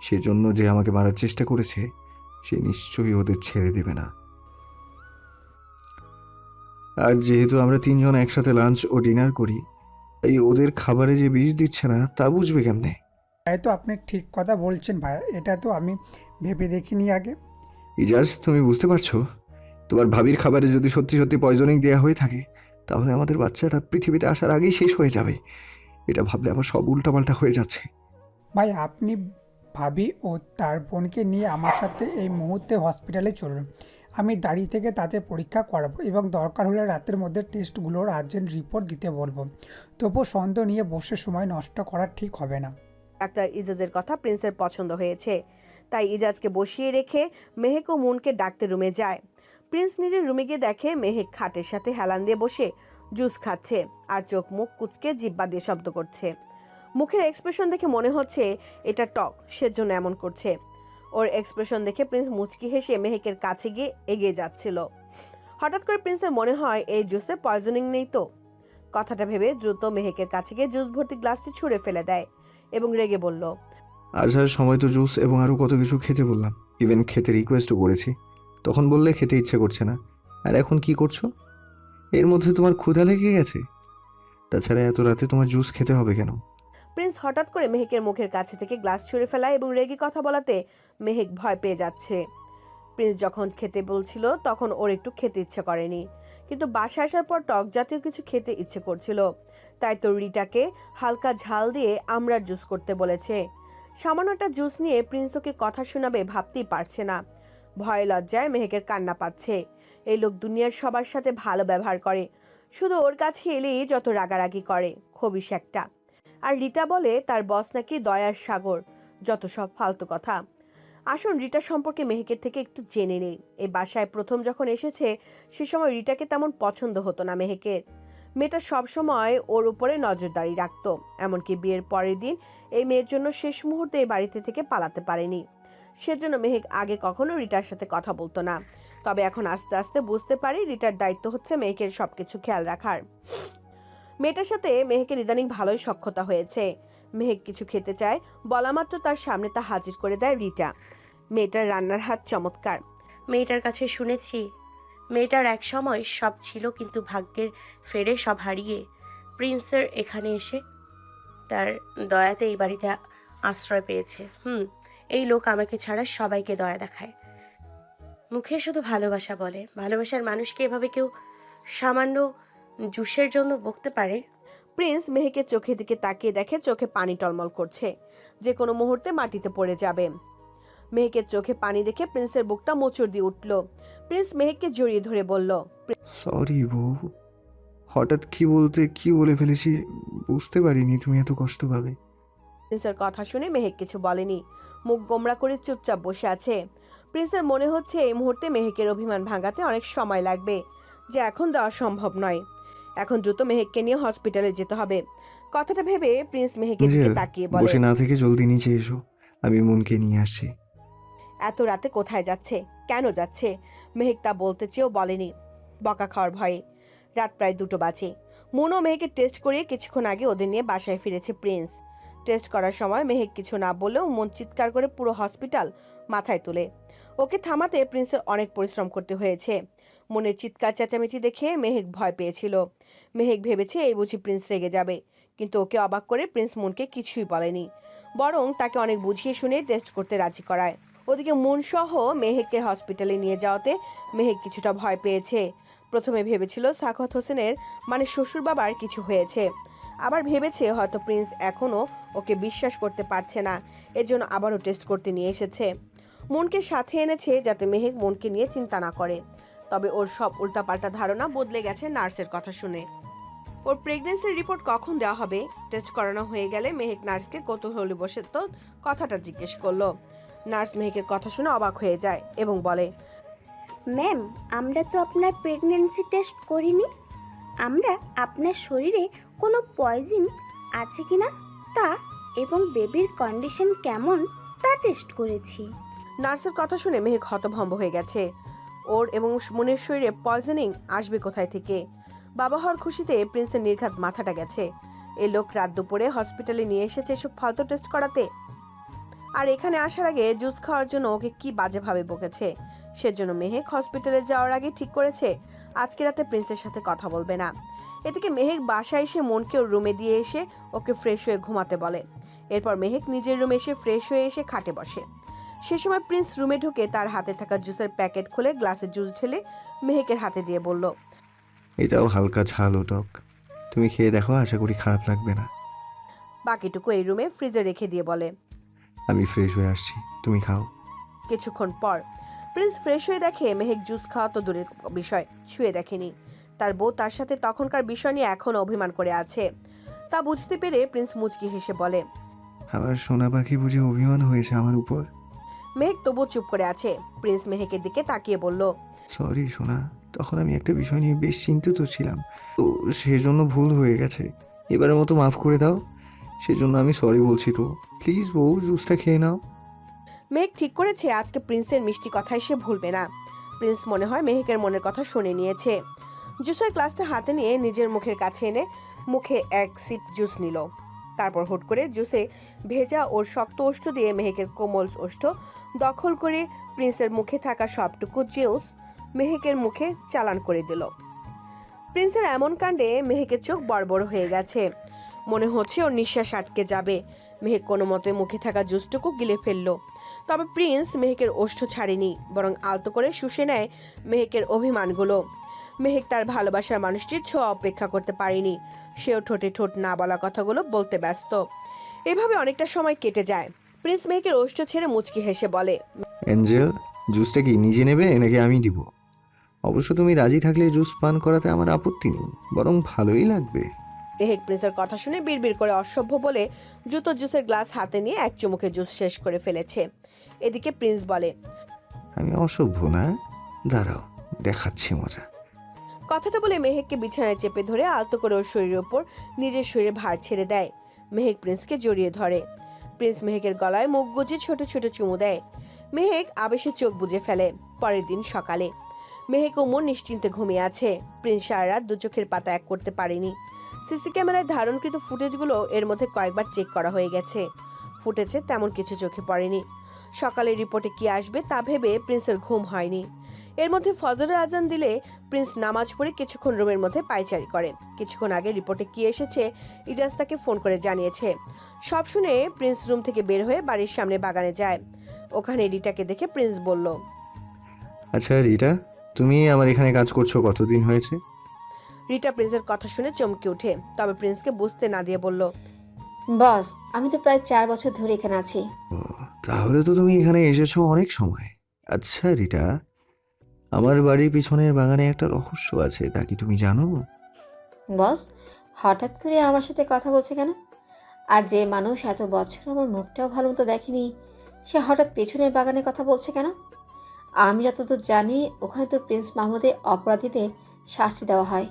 সেজন্য যে আমাকে মারার চেষ্টা করেছে, সে নিশ্চয়ই ওদের ছেড়ে দেবে না। আর যেহেতু আমরা 3 জন একসাথে লাঞ্চ ও ডিনার করি, এই ওদের খাবারে যে বিষ দিচ্ছে না তা বুঝবে কেমনে? তাই তো আপনি ঠিক কথা বলছেন ভাইয়া, এটা তো আমি ভেবে দেখিনি আগে। ইজাজ, তুমি বুঝতে পারছো? তোমার ভাবির খাবারে যদি সত্যি সত্যি পয়জনিং দেওয়া হয়ে থাকে, তাহলে আমাদের বাচ্চাটা পৃথিবীতে আসার আগেই শেষ হয়ে যাবে। এটা ভাবলে আবার সব উল্টাপাল্টা হয়ে যাচ্ছে। ভাই, আপনি ভাবি ও তার বোনকে নিয়ে আমার সাথে এই মুহূর্তে হসপিটালে চলুন। আমি দাঁড়িয়ে থেকে তাতে পরীক্ষা করাবো এবং দরকার হলে রাতের মধ্যে টেস্টগুলোর আর্জেন্ট রিপোর্ট দিতে বলবো। তবুও সন্দেহ নিয়ে বসে সময় নষ্ট করা ঠিক হবে না। ডাক্তার ইজাজের কথা প্রিন্সের পছন্দ হয়েছে, তাই ইজাজকে বসিয়ে রেখে মেহেক ও মুনকে ডাকতে রুমে যায়। প্রিন্স নিজের রুমে গিয়ে দেখে মেহেক খাটের সাথে হেলান দিয়ে বসে জুস খাচ্ছে আর চোখ মুখ কুচকে জিব্বা দিয়ে শব্দ করছে। মুখের এক্সপ্রেশন দেখে মনে হচ্ছে এটা টক, সেজন্য এমন করছে। ওর এক্সপ্রেশন দেখে প্রিন্স মুচকি হেসে মেহেকের কাছে গিয়ে এগিয়ে যাচ্ছিল। হঠাৎ করে প্রিন্সের মনে হয় এই জুসে পয়জনিং নেই তো। কথাটা ভেবে দ্রুত মেহেকের কাছে গিয়ে জুস ভর্তি গ্লাসটি ছুঁড়ে ফেলে দেয় এবং রেগে বলল, আসার সময় তো জুস এবং আরও কত কিছু খেতে বললাম, ইভেন খেতে রিকোয়েস্টও করেছি, তখন বললে খেতে ইচ্ছে করছে না। আর এখন কি করছো? এর মধ্যে তোমার ক্ষুধা লেগে গেছে? তাছাড়া এত রাতে তোমার জুস খেতে হবে কেন? প্রিন্স হঠাৎ করে মেহেকের মুখের কাছে থেকে গ্লাস ছুঁড়ে ফেলায় এবং রেগে কথা বলাতে মেহেক ভয় পেয়ে যাচ্ছে। প্রিন্স যখন খেতে বলছিল তখন ওর একটু খেতে ইচ্ছে করেনি, কিন্তু বাসায় আসার পর টক জাতীয় কিছু খেতে ইচ্ছে করছিল। তাই তো রিটাকে হালকা ঝাল দিয়ে আমড়ার জুস করতে বলেছে। সামান্য একটা জুস নিয়ে প্রিন্স ওকে কথা শোনাবে ভাবতেই পারছে না। ভয়ে লজ্জায় মেহেকের কান্না পাচ্ছে। এই লোক দুনিয়ার সবার সাথে ভালো ব্যবহার করে, শুধু ওর কাছে এলেই যত রাগারাগি করে, খবিশ একটা। আর রিটা বলে তার বস নাকি দয়ার সাগর, যত সব ফালতু কথা। আসুন রিটা সম্পর্কে মেহেকের থেকে একটু জেনে নেই। এই বাসায় প্রথম যখন এসেছে সে সময় রিটাকে তেমন পছন্দ হতো না মেহেকের। মেয়েটা সবসময় ওর উপরে নজরদারি রাখতো, এমনকি বিয়ের পরের দিন এই মেয়ের জন্য শেষ মুহূর্তে এই বাড়িতে থেকে পালাতে পারেনি। সেজন্য মেহেক আগে কখনো রিটার সাথে কথা বলতো না। তবে এখন আস্তে আস্তে বুঝতে পারি রিটার দায়িত্ব হচ্ছে মেহেকের সবকিছু খেয়াল রাখার। মেয়েটার সাথে মেহেকের ইদানিং ভালোই সখ্যতা হয়েছে। মেহেক কিছু খেতে চায়, বলা মাত্র তার সামনে তা হাজির করে দেয় রিটা। মেয়েটার রান্নার হাত চমৎকার। মেয়েটার কাছে শুনেছি মেয়েটার এক সময় সব ছিল, কিন্তু ভাগ্যের ফেরে সব হারিয়ে প্রিন্সের এখানে এসে তার দয়াতে এই বাড়িতে আশ্রয় পেয়েছে। এই লোক আমাকে ছাড়া সবাইকে দয়া দেখায়, মুখে শুধু ভালোবাসা বলে। ভালোবাসার মানুষকে এভাবে কেউ সামান্য জুসের জন্য বকতে পারে? প্রিন্স মেহেকের চোখের দিকে তাকিয়ে দেখে চোখে পানি টলমল করছে, যে কোনো মুহূর্তে মাটিতে পড়ে যাবে। মেহেকের চোখে পানি দেখে প্রিন্সের বুকটা মোচড় দিয়ে উঠল। প্রিন্স মেহেককে জড়িয়ে ধরে বলল, সরি বউ, হঠাৎ কি বলে ফেলেছি বুঝতে পারিনি তুমি এত কষ্ট পাবে। প্রিন্সের কথা শুনে মেহেক কিছু বলেনি, মুখ গোমড়া করে চুপচাপ বসে আছে। প্রিন্সের মনে হচ্ছে এই মুহূর্তে মেহেকের অভিমান ভাঙাতে অনেক সময় লাগবে, যে এখন দেওয়া সম্ভব নয়। এখন দ্রুত মেহেককে নিয়ে হসপিটালে যেতে হবে। কথাটা ভেবে প্রিন্স মেহেকের দিকে তাকিয়ে বলে, বসে না থেকে জলদি নিচে এসো, আমি মনকে নিয়ে আসছি। এত রাতে কোথায় যাচ্ছে, কেন যাচ্ছে? মেহেক তা বলতে চেয়েও বলেনি, বকা খাওয়ার ভয়ে। রাত প্রায় 2টো বাজে। মন ও মেহেকের টেস্ট করিয়ে কিছুক্ষণ আগে ওদের নিয়ে বাসায় ফিরেছে প্রিন্স। টেস্ট করার সময় মেহেক কিছু না বললেও মন চিৎকার করে পুরো হসপিটাল মাথায় তোলে। ওকে থামাতে প্রিন্সের অনেক পরিশ্রম করতে হয়েছে। মনের চিৎকার চেঁচামেচি দেখে মেহেক ভয় পেয়েছিল। মেহেক ভেবেছে এই বুঝি প্রিন্স রেগে যাবে, কিন্তু ওকে অবাক করে প্রিন্স মনকে কিছুই বলেনি, বরং তাকে অনেক বুঝিয়ে শুনে টেস্ট করতে রাজি করায়। ওদিকে মন সহ মেহেককে হসপিটালে নিয়ে যাওয়াতে মেহেক কিছুটা ভয় পেয়েছে। প্রথমে ভেবেছিল সাখাওয়াত হোসেনের মানে শ্বশুর বাবার কিছু হয়েছে, আবার ভেবেছে হয়তো প্রিন্স এখনও ওকে বিশ্বাস করতে পারছে না, এজন্য আবারও টেস্ট করতে নিয়ে এসেছে। মনকে সাথে এনেছে যাতে মেহেক মনকে নিয়ে চিন্তা না করে। তবে ওর সব উল্টাপাল্টা ধারণা বদলে গেছে নার্সের কথা শুনে। ওর প্রেগন্যান্সির রিপোর্ট কখন দেওয়া হবে? টেস্ট করানো হয়ে গেলে মেহেক নার্সকে কৌতূহলী বসে তো কথাটা জিজ্ঞেস করলো। নার্স মেহেকের কথা শুনে অবাক হয়ে যায় এবং বলে, ম্যাম, আমরা তো আপনার প্রেগন্যান্সি টেস্ট করিনি। আমরা আপনার শরীরে কোনো পয়জন আছে কিনা তা এবং বেবির কন্ডিশন কেমন তা টেস্ট করেছি। নার্সের কথা শুনে মেহেক হতভম্ব হয়ে গেছে। ওর এবং মনের শরীরে পয়জনিং আসবে কোথায় থেকে? বাবা হওয়ার খুশিতে প্রিন্সের নির্ঘাত মাথাটা গেছে। এই লোক রাত দুপুরে হসপিটালে নিয়ে এসেছে এসব ফালতু টেস্ট করাতে। আর এখানে আসার আগে জুস খাওয়ার জন্য ওকে কি বাজেভাবে বকেছে। সেজন্য মেহেক হসপিটালে যাওয়ার আগে ঠিক করেছে আজকে রাতে প্রিন্সের সাথে কথা বলবে না। এদিকে মেহেক বাসায় এসে মনকে ওর রুমে দিয়ে এসে ওকে ফ্রেশ হয়ে ঘুমাতে বলে। এরপর মেহেক নিজের রুমে এসে ফ্রেশ হয়ে এসে খাটে বসে। সে সময় প্রিন্স রুমে ঢুকে তার হাতে থাকা জুসের প্যাকেট খুলে গ্লাসে জুস ঢেলে মেহেকের হাতে দিয়ে বলল, এটাও হালকা ঝাল ও টক, তুমি খেয়ে দেখো, আশা করি খারাপ লাগবে না। বাকিটুকু এই রুমে ফ্রিজে রেখে দিয়ে বলে, আমি ফ্রেশ হয়ে আসছি, তুমি খাও। কিছুক্ষণ পর প্রিন্স ফ্রেশ হয়ে দেখে মেহেক জুস খাওয়া তো দূরের বিষয়, ছুঁয়ে দেখেনি। তার বউ তার সাথে তখনকার বিষয় নিয়ে এখনো অভিমান করে আছে। তা বুঝতে পেরে প্রিন্স মুচকি হেসে বলে, আমার সোনা পাখি বুঝে অভিমান হয়েছে আমার উপর? মেহেক তবু চুপ করে আছে। প্রিন্স মেহেকের দিকে তাকিয়ে বলল, সরি সোনা, তখন আমি একটা বিষয় নিয়ে বেশ চিন্তিত ছিলাম, তো সেজন্য ভুল হয়ে গেছে, এবারের মতো মাফ করে দাও। সেজন্য আমি সরি বলছি, তো প্লিজ বউ জুসটা খেয়ে নাও। মেহেক ঠিক করেছে আজকে প্রিন্সের মিষ্টি কথাই সে ভুলবে না। প্রিন্স মনে হয় মেহেকের মনের কথা শুনে নিয়েছে। জুসের গ্লাসটা হাতে নিয়ে নিজের মুখের কাছে এনে মুখে এক সিপ জুস নিল। তারপর হুট করে জুসে ভেজা ওর শক্ত ওষ্ঠ দিয়ে মেহেকের কোমল ওষ্ঠ দখল করে প্রিন্সের মুখে থাকা সবটুকু জুস মেহেকের মুখে চালান করে দিল। প্রিন্সের এমন কাণ্ডে মেহেকের চোখ বড় হয়ে গেছে, মনে হচ্ছে ওর নিঃশ্বাস আটকে যাবে। মেহেক কোনো মতে মুখে থাকা জুসটুকু গিলে ফেললো। তবে প্রিন্স মেহেকের ওষ্ঠ ছাড়েনি, বরং আলতো করে শুষে নেয় মেহেকের অভিমানগুলো। মেহেক তার ভালোবাসার মানুষটির ছোঁয়া অপেক্ষা করতে পারেনি, সেও ঠোঁটে ঠোঁট না বলা কথাগুলো বলতে ব্যস্ত। এভাবে অনেকটা সময় কেটে যায়। প্রিন্স মেহেকের ওষ্ঠ ছেড়ে মুচকি হেসে বলে, এঞ্জেল, জুসটা কি নিজে নেবে নাকি আমি দিব? অবশ্য তুমি রাজি থাকলে জুস পান করাতে আমার আপত্তি নেই, বরং ভালোই লাগবে। মেহেক প্রিন্সের কথা শুনে বিড়বিড় করে অসভ্য বলে জুতো জুসের গ্লাস হাতে নিয়ে এক চুমুকে জুস শেষ করে ফেলেছে। এদিকে প্রিন্স বলে, আমি অসভ্য না? দাঁড়াও, দেখাচ্ছি মজা। কথাটা বলে মেহেককে বিছানায় চেপে ধরে আলতো করে ওর শরীরের ওপর নিজের শরীরে ভার ছেড়ে দেয়। মেহেক প্রিন্সকে জড়িয়ে ধরে। প্রিন্স মেহেকের গলায় মুখ গুজে ছোট ছোট চুমু দেয়। মেহেক আবেশে চোখ বুজে ফেলে। পরের দিন সকালে মেহেক ও মন নিশ্চিন্তে ঘুমিয়ে আছে। প্রিন্স সারা রাত দু চোখের পাতা এক করতে পারেনি। সিসি ক্যামেরায় ধারণকৃত ফুটেজগুলো এর মধ্যে কয়েকবার চেক করা হয়ে গেছে। ফুটেজে তেমন কিছু চোখে পড়েনি। সকালে রিপোর্টে কি আসবে তা ভেবে প্রিন্সের ঘুম হয়নি। এর মধ্যে ফজরের আজান দিলে প্রিন্স নামাজ পড়ে কিছুক্ষণ রুমের মধ্যে পায়চারি করে। কিছুক্ষণ আগে রিপোর্টে কি এসেছে ইজাজ তাকে ফোন করে জানিয়েছে। সব শুনে প্রিন্স রুম থেকে বের হয়ে বাড়ির সামনে বাগানে যায়। ওখানে রিটাকে দেখে প্রিন্স বলল, আচ্ছা রিটা, তুমি আমার এখানে কাজ করছো কতদিন হয়েছে? রিটা প্রিন্সের কথা শুনে চমকে ওঠে, তবে প্রিন্সকে বুঝতে না দিয়ে বলল, বস, আমি তো প্রায় 4 বছর ধরে এখানে আছি। ও, তাহলে তো তুমি এখানে এসেছো অনেক সময়। আচ্ছা রিটা, আমার বাড়ির পিছনের বাগানে একটা রহস্য আছে, তা কি তুমি জানো? বস, হঠাৎ করে আমার সাথে কথা বলছে কেন? আর যে মানুষ এত বছর আমার মুখটাও ভালো মতো দেখেনি, সে হঠাৎ পেছনের বাগানে কথা বলছে কেন? আমি যতদূর জানি ওখানে তো প্রিন্স মাহমুদের অপরাধীদের শাস্তি দেওয়া হয়।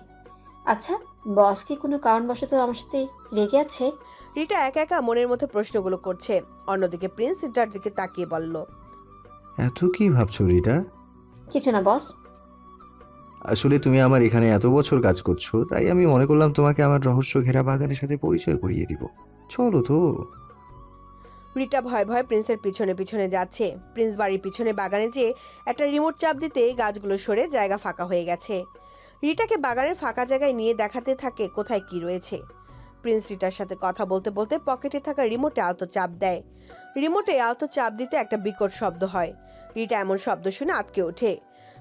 আচ্ছা, বস কি কোনো কারণবশত আমার সাথে রেগে আছে? রিটা একা একা মনের মধ্যে প্রশ্নগুলো করছে। অন্যদিকে প্রিন্স রিটার দিকে তাকিয়ে বলল, এত কি ভাবছো রিটা? কিছু না বস। আসলে তুমি আমার এখানে এত বছর কাজ করছো, তাই আমি মনে করলাম তোমাকে আমার রহস্য ঘেরা বাগানের সাথে পরিচয় করিয়ে দিব। চলো তো। রিটা ভয় ভয় প্রিন্সের পিছনে পিছনে যাচ্ছে। প্রিন্স বাড়ির পিছনে বাগানে যেয়ে একটা রিমোট চাপ দিতে গাছগুলো সরে জায়গা ফাঁকা হয়ে গেছে। রিটাকে বাগানের ফাঁকা জায়গায় নিয়ে দেখাতে থাকে কোথায় কি রয়েছে। প্রিন্স রিটার সাথে কথা বলতে বলতে পকেটে থাকা রিমোটে আলতো চাপ দেয়। রিমোটে আলতো চাপ দিতে একটা বিকট শব্দ হয়। রিটা এমন শব্দ শুনে আটকে ওঠে।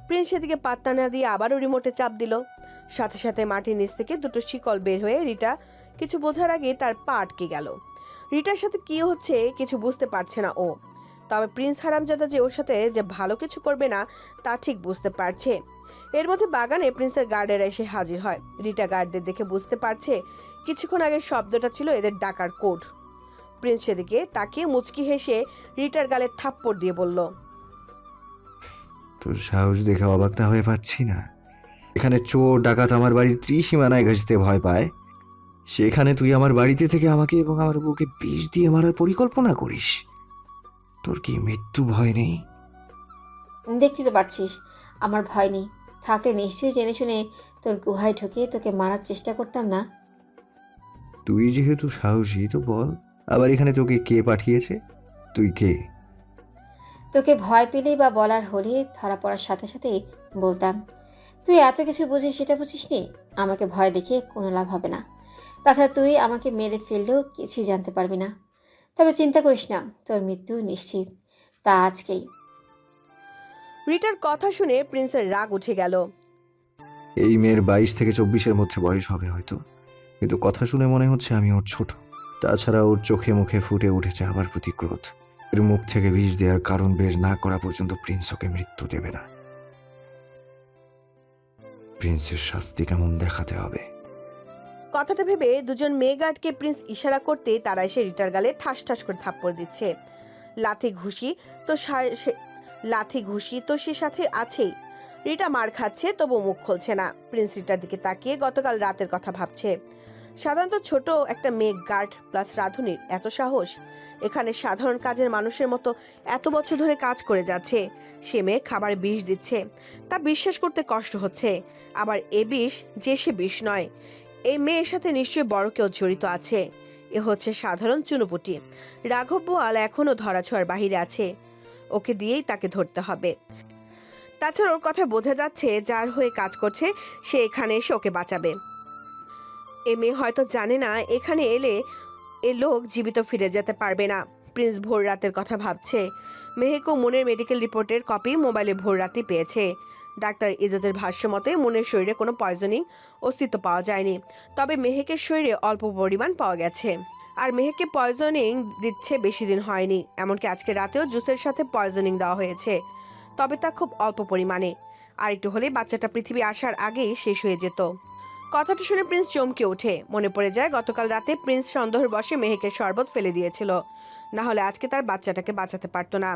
প্রিন্স সেদিকে পাত্তা না দিয়ে আবারও রিমোটে চাপ দিল। সাথে সাথে মাটির নিচ থেকে দুটো শিকল বের হয়ে রিটা কিছু বোঝার আগে তার পা আটকে গেল। রিটার সাথে কি হচ্ছে কিছু বুঝতে পারছে না ও। তবে প্রিন্স হারামজাদা যে ওর সাথে যে ভালো কিছু করবে না তা ঠিক বুঝতে পারছে। এর মধ্যে বাগানে প্রিন্সের গার্ডেরা এসে হাজির হয়। রিটা গার্ডদের দেখে বুঝতে পারছে কিছুক্ষণ আগে শব্দটা ছিল এদের ডাকার কোড। প্রিন্স সেদিকে তাকিয়ে মুচকি হেসে রিটার গালে থাপ্পড় দিয়ে বলল, তোর সাহস দেখে অবাক না হয়ে পাচ্ছি না। এখানে চোর ডাকাত আমার বাড়ির ত্রিসীমানায় ঘেঁষতে ভয় পায়, সেখানে তুই আমার বাড়িতে থেকে আমাকে এবং আমার বউকে বিষ দিয়ে মারার পরিকল্পনা করিস। তোর কি মৃত্যু ভয় নেই? দেখতে তো পারছিস আমার ভয় নেই। থাকলে নিশ্চয়ই জেনে শুনে তোর গুহায় ঢুকে তোকে মারার চেষ্টা করতাম না। তুই যেহেতু সাহসী, তো বল, আবার এখানে তোকে কে পাঠিয়েছে? তুই কে? তোকে ভয় পেলেই বা বলার হলে ধরা পড়ার সাথে সাথেই বলতাম। তুই এত কিছু বুঝিস সেটা বুঝিস নি। আমাকে ভয় দেখে কোনো লাভ হবে না। তাছাড়া তুই আমাকে মেরে ফেললেও কিছুই জানতে পারবি না। তবে চিন্তা করিস না, তোর মৃত্যু নিশ্চিত, তা আজকেই। রিটার কথা শুনে প্রিন্সের রাগ উঠে গেল। এই মেয়ের 22 থেকে 24-এর মধ্যে বয়স হবে হয়তো, কিন্তু কথা শুনে মনে হচ্ছে আমি ওর ছোট। তাছাড়া ওর চোখে মুখে ফুটে উঠেছে আমার প্রতি ক্রোধ। এর মুখ থেকে বিষ দেওয়ার কারণ বের না করা পর্যন্ত প্রিন্স ওকে মৃত্যু দেবে না। প্রিন্সের শাস্তি কেমন দেখাতে হবে। কথাটা ভেবে দুজন মেয়ে গার্ডকে প্রিন্স ইশারা করতে তারা এসে রিটার গালে ঠাস ঠাস করে থাপ্পড় দিচ্ছে। লাথি ঘুষি তো সে সাথে আছেই। রিটা মার খাচ্ছে তবু মুখ খুলছে না। প্রিন্স রিটার দিকে তাকিয়ে গতকাল রাতের কথা ভাবছে। সাধারণত ছোট একটা মেয়ে গার্ড প্লাস রাঁধুনির এত সাহস! এখানে সাধারণ কাজের মানুষের মতো এত বছর ধরে কাজ করে যাচ্ছে। সে মেয়ে খাবার বিষ দিচ্ছে, তা বিশ্বাস করতে কষ্ট হচ্ছে। আবার এ বিষ যে সে বিষ নয়। এই মেয়ের সাথে নিশ্চয়ই বড় কেউ জড়িত আছে। এ হচ্ছে সাধারণ চুনোপুটি। রাঘব বোয়াল এখনো ধরাছোঁয়ার বাহিরে আছে, ওকে দিয়েই তাকে ধরতে হবে। তাছাড়া ওর কথা বোঝা যাচ্ছে যার হয়ে কাজ করছে সে এখানে এসে ওকে বাঁচাবে। এ মেয়ে হয়তো জানে না এখানে এলে এ লোক জীবিত ফিরে যেতে পারবে না। প্রিন্স ভোর রাতের কথা ভাবছে। মেহেকও মনের মেডিকেল রিপোর্টের কপি মোবাইলে ভোর রাতে পেয়েছে। ডাক্তার ইজাজের ভাষ্য মতে মনের শরীরে কোনো পয়জনিং অস্তিত্ব পাওয়া যায়নি, তবে মেহেকের শরীরে অল্প পরিমাণ পাওয়া গেছে। আর মেহেককে পয়জনিং দিচ্ছে বেশি দিন হয়নি, এমনকি আজকে রাতেও জুসের সাথে পয়জনিং দেওয়া হয়েছে, তবে তা খুব অল্প পরিমাণে। আর একটু হলেই বাচ্চাটা পৃথিবী আসার আগেই শেষ হয়ে যেত। কথাটা শুনে প্রিন্স চমকে ওঠে। মনে পড়ে যায় গতকাল রাতে প্রিন্স সন্দেহের বশে মেহেকের শরবত ফেলে দিয়েছিল, না হলে আজকে তার বাচ্চাটাকে বাঁচাতে পারতো না।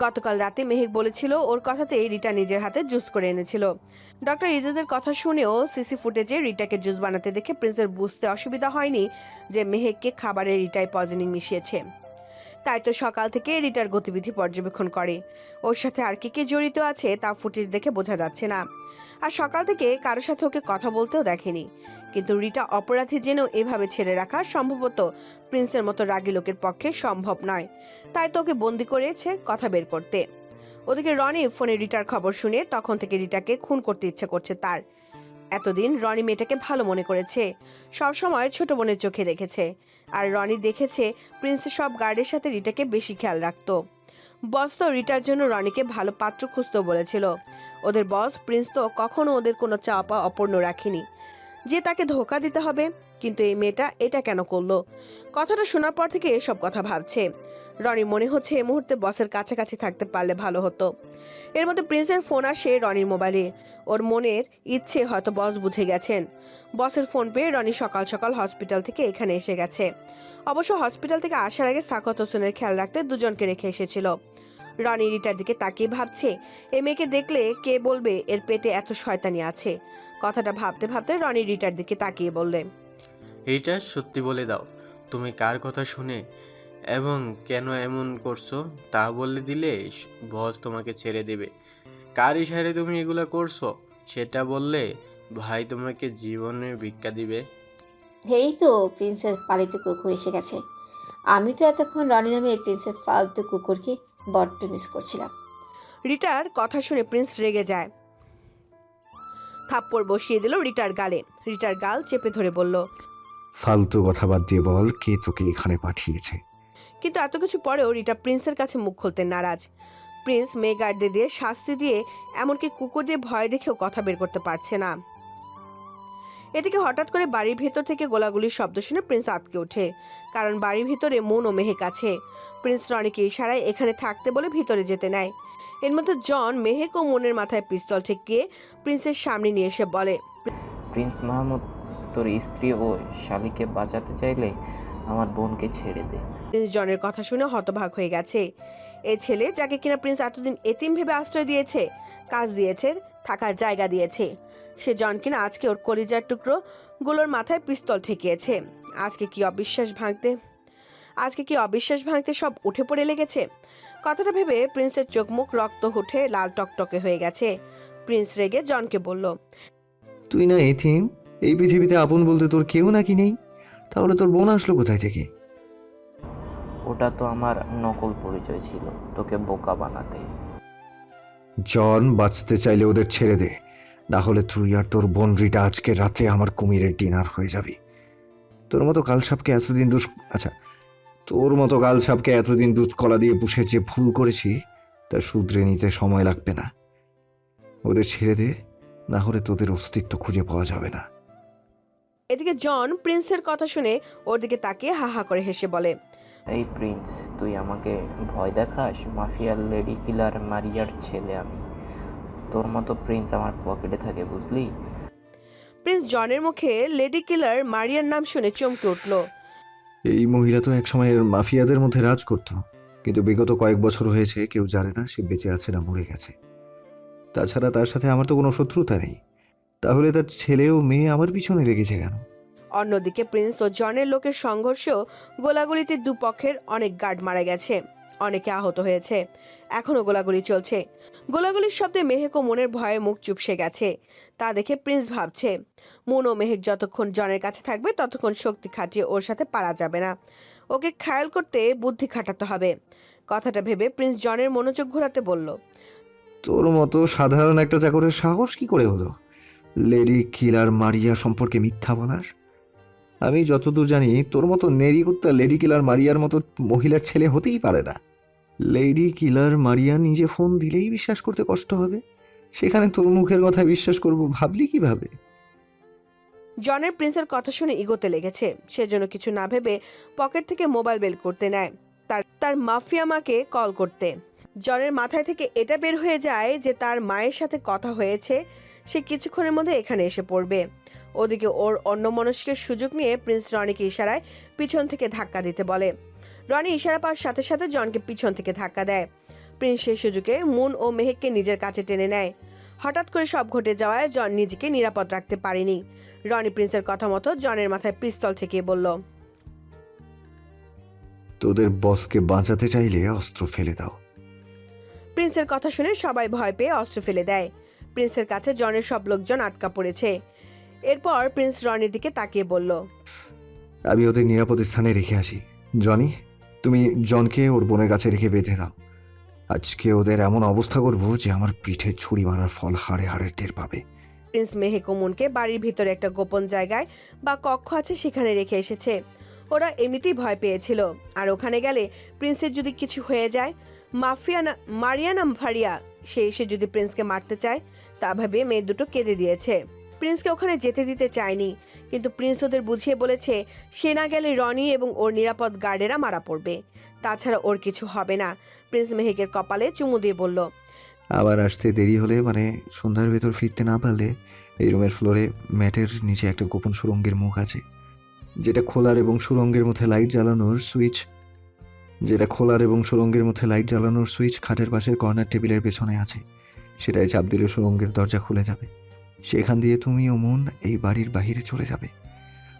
গতকাল রাতে মেহেক বলেছিল ওর কথাতেই রিটা নিজের হাতে জুস করে এনেছিল। ডক্টর ইজাজের কথা শুনেও সিসি ফুটেজে রিটাকে জুস বানাতে দেখে প্রিন্সের বুঝতে অসুবিধা হয়নি যে মেহেককে খাবারে রিটায় পয়জনিং মিশিয়েছে। তাই তো সকাল থেকে রিটার গতিবিধি পর্যবেক্ষণ করে। ওর সাথে আর কে জড়িত আছে তা ফুটেজ দেখে বোঝা যাচ্ছে না। আর সকাল থেকে কারোর সাথে ওকে কথা বলতেও দেখেনি। কিন্তু রিটা অপরাধী জেনেও এভাবে ছেড়ে রাখা সম্ভবত প্রিন্সের মতো রাগী লোকের পক্ষে সম্ভব নয়। তাই তো ওকে বন্দি করেছে কথা বের করতে। ওদিকে রনি ফোনে রিটার খবর শুনে তখন থেকে রিটাকে খুন করতে ইচ্ছে করছে তার। এতদিন রনি মেয়েটাকে ভালো মনে করেছে, সবসময় ছোট বোনের চোখে দেখেছে। আর রনি দেখেছে প্রিন্সের সব গার্ডের সাথে রিটাকে বেশি খেয়াল রাখতো। বস তো রিটার জন্য রনিকে ভালো পাত্র খুঁজতেও বলেছিল। ওদের বস প্রিন্স তো কখনো ওদের কোনো চাপা অপূর্ণ রাখেনি যে তাকে ধোকা দিতে হবে। কিন্তু এই মেয়েটা এটা কেন করলো? কথাটা শোনার পর থেকে এসব কথা ভাবছে। রনির মনে হচ্ছে এই মুহূর্তে বসের কাছাকাছি থাকতে পারলে ভালো হতো। এর মধ্যে প্রিন্সের ফোন আসে রনির মোবাইলে। ওর মনের ইচ্ছে হয়তো বস বুঝে গেছেন। বসের ফোন পেয়ে রনি সকাল সকাল হসপিটাল থেকে এখানে এসে গেছে। অবশ্য হসপিটাল থেকে আসার আগে সাখাওয়াত হোসেনের খেয়াল রাখতে দুজনকে রেখে এসেছিল। রনি রিটার দিকে তাকিয়ে ভাবছে এই মেয়েকে দেখলে কে বলবে এর পেটে এত শয়তানি আছে। কথাটা ভাবতে ভাবতে রনি রিটার দিকে তাকিয়ে বললে, এইটা সত্যি বলে দাও, তুমি কার কথা শুনে এবং কেন এমন করছো তা বলে দিলে বস তোমাকে ছেড়ে দেবে। কার ইশারে তুমি এগুলা করছো সেটা বললে ভাই তোমাকে জীবনে ভিক্ষা দিবে। এই তো প্রিন্সের পালিত কুকুর এসে গেছে। আমি তো এতক্ষণ রনি নামে এই প্রিন্সের ফালতু কুকুরকে বড্ড মিস করছিলাম। রিটার কথা শুনে প্রিন্স রেগে যায়। থাপ্পড় বসিয়ে দিল রিটার গালে। রিটার গাল চেপে ধরে বলল, ফালতু কথা বাদ দিয়ে বল কে তোকে এখানে পাঠিয়েছে। কিন্তু এত কিছু পরেও রিটা প্রিন্সের কাছে মুখ খুলতে নারাজ। প্রিন্স মেয়ে গার্ডদের দিয়ে শাস্তি দিয়ে এমনকি কুকুর দিয়ে ভয় দেখেও কথা বের করতে পারছে না। এদিকে হঠাৎ করে বাড়ির ভেতর থেকে গোলাগুলির শব্দ শুনে প্রিন্স আটকে ওঠে, কারণ বাড়ির ভিতরে মন ও মেহেক আছে। প্রিন্স রনিকে ইশারায় এখানে থাকতে বলে ভিতরে যেতে নেয়। এর মধ্যে জন মেহেক ও মনের মাথায় পিস্তল ঠেকিয়ে প্রিন্সের সামনে নিয়ে এসে বলে, প্রিন্স মাহমুদ, তোর স্ত্রী ও শালিকে বাঁচাতে চাইলে আমার বোনকে ছেড়ে দে। প্রিন্স জনের কথা শুনে হতবাক হয়ে গেছে। এই ছেলে যাকে কিনা প্রিন্স এতদিন এতিম ভেবে আশ্রয় দিয়েছে, কাজ দিয়েছে, থাকার জায়গা দিয়েছে, সে জন কিনা আজকে ওর কলিজার টুকরো গুলোর মাথায় পিস্তল ঠেকিয়েছে। আজকে কি অবিশ্বাস ভাঙতে সব উঠে পড়ে লেগেছে। কথাটা ভেবে প্রিন্সের চোখ মুখ রক্ত উঠে লাল টকটকে হয়ে গেছে। প্রিন্স রেগে জনকে বলল, তুই না এতিম, এই পৃথিবীতে আপন বলতে তোর কেউ নাকি নেই, তাহলে তোর বোন আসলো কোথায় থেকে? ওটা তো আমার নকল পরিচয় ছিল তোকে বোকা বানাতে। জন, বাঁচতে চাইলে ওদের ছেড়ে দে, না হলে তুই আর তোর বোন রিটা আজকে রাতে আমার কুমিরের ডিনার হয়ে যাবি। তোর মতো কালসাপকে এতদিন দুধ কলা দিয়ে পুষে যে ভুল করেছি তা শুধরে নিতে সময় লাগবে না। ওদের ছেড়ে দে, না হলে তোদের অস্তিত্ব খুঁজে পাওয়া যাবে না। এদিকে জন প্রিন্সের কথা শুনে ওর দিকে তাকিয়ে হা হা করে হেসে বলে, এই প্রিন্স, তুই আমাকে ভয় দেখাস? মাফিয়ার লেডি কিলার মারিয়ার ছেলে আমি। তোর মতো প্রিন্স আমার পকেটে থাকে, বুঝলি? প্রিন্স জনের মুখে লেডি কিলার মারিয়ার নাম শুনে চমকে উঠল। এই মহিলা তো একসময় মাফিয়াদের মধ্যে রাজ করত, কিন্তু বিগত কয়েক বছর হয়েছে কেউ জানে না সে বেঁচে আছে না মরে গেছে। তাছাড়া তার সাথে আমার তো কোনো শত্রুতা নেই, তাহলে তার ছেলে ও মেয়ে আমার পিছনে লেগেছে কেন? অন্যদিকে প্রিন্স ও জনের লোকের সংঘর্ষেও গোলাগুলিতে দুপক্ষের অনেক গার্ড মারা গেছে। অনেকে আহত হয়েছে, এখনো গোলাগুলি চলছে। গোলাগুলির শব্দে মেহেক ও মনের ভয়ে মুখ চুপসে গেছে। তা দেখে প্রিন্স ভাবছে, মন ও মেহেক যতক্ষণ জনের কাছে থাকবে ততক্ষণ শক্তি খাটিয়ে ওর সাথে পারা যাবে না। ওকে খেয়াল করতে বুদ্ধি খাটাতে হবে। কথাটা ভেবে প্রিন্স জনের মনোযোগ ঘোরাতে বলল, তোর মতো সাধারণ একটা চাকরের সাহস কি করে হলো লেডি কিলার মারিয়া সম্পর্কে মিথ্যা বলার? আমি যতদূর জানি তোর মতো নেরিকুত্তা লেডি কিলার মারিয়ার মতো মহিলার ছেলে হতেই পারে না। লেডি কিলার মারিয়া নিজে ফোন দিলেই বিশ্বাস করতে কষ্ট হবে, সেখানে তোর মুখের কথা বিশ্বাস করব ভাবলি কিভাবে? জনের প্রিন্সের কথা শুনে ইগোতে লেগেছে। সেজন্য কিছু না ভেবে পকেট থেকে মোবাইল বের করতে নেয়, তার মাফিয়া মাকে কল করতে। জনের মাথায় থেকে এটা বের হয়ে যায় যে তার মায়ের সাথে কথা হয়েছে, সে কিছুক্ষণের মধ্যে এখানে এসে পড়বে। ওদিকে ওর অন্যমনস্কের সুযোগ নিয়ে প্রিন্স রনিকে ইশারায় পিছন থেকে ধাক্কা দিতে বলে। রনি ইশারা পাওয়ার সাথে সাথে জনকে পিছন থেকে ধাক্কা দেয়। প্রিন্স সেই সুযোগে মুন ও মেহেককে নিজের কাছে টেনে নেয়। হঠাৎ করে সব ঘটে যাওয়ায় জন নিজেকে নিরাপদ রাখতে পারেনি। রনি প্রিন্সের কথা মতো জনের মাথায় পিস্তল ছেকিয়ে বলল, তোদের বসকে বাঁচাতে চাইলে অস্ত্র ফেলে দাও। প্রিন্সের কথা শুনে সবাই ভয় পেয়ে অস্ত্র ফেলে দেয়। প্রিন্সের কাছে জনের সব লোকজন আটকা পড়েছে। এরপর প্রিন্স রনির দিকে তাকিয়ে বলল, আমি ওদের নিরাপদ স্থানে রেখে আসি। জনি, তুমি জনকে ওর বোনের কাছে রেখে বেঁধে দাও। আজকে ওদের এমন অবস্থা করবো যে আমার পিঠে ছুরি মারার ফল হাড়ে হাড়ে টের পাবে। প্রিন্স মেহেক ও মুনকে বাড়ির ভিতরে একটা গোপন জায়গায় বা কক্ষ আছে সেখানে রেখে এসেছে। ওরা এমনিতেই ভয় পেয়েছিল, আর ওখানে গেলে প্রিন্সের যদি কিছু হয়ে যায়, মারিয়ানা ফারিয়া সে এসে যদি প্রিন্সকে মারতে চায়, তা ভেবে মেয়ে দুটো কেঁদে দিয়েছে। প্রিন্সকে ওখানে যেতে দিতে চায়নি, কিন্তু প্রিন্স ওদের বুঝিয়ে বলেছে সে না গেলে রনি এবং ওর নিরাপদ গার্ডেরা মারা পড়বে, তাছাড়া ওর কিছু হবে না। প্রিন্স মেহেকের কপালে চুমু দিয়ে বলল, আবার আসতে দেরি হলে, মানে সন্ধ্যার ভেতর ফিরতে না পারলে, এই রুমের ফ্লোরে ম্যাটের নিচে একটা গোপন সুড়ঙ্গের মুখ আছে, যেটা খোলার এবং সুড়ঙ্গের মধ্যে লাইট জ্বালানোর সুইচ খাটের পাশের কর্নার টেবিলের পেছনে আছে। সেটাই চাপ দিলে সুড়ঙ্গের দরজা খুলে যাবে। সেখান দিয়ে তুমি ও মুন এই বাড়ির বাহিরে চলে যাবে।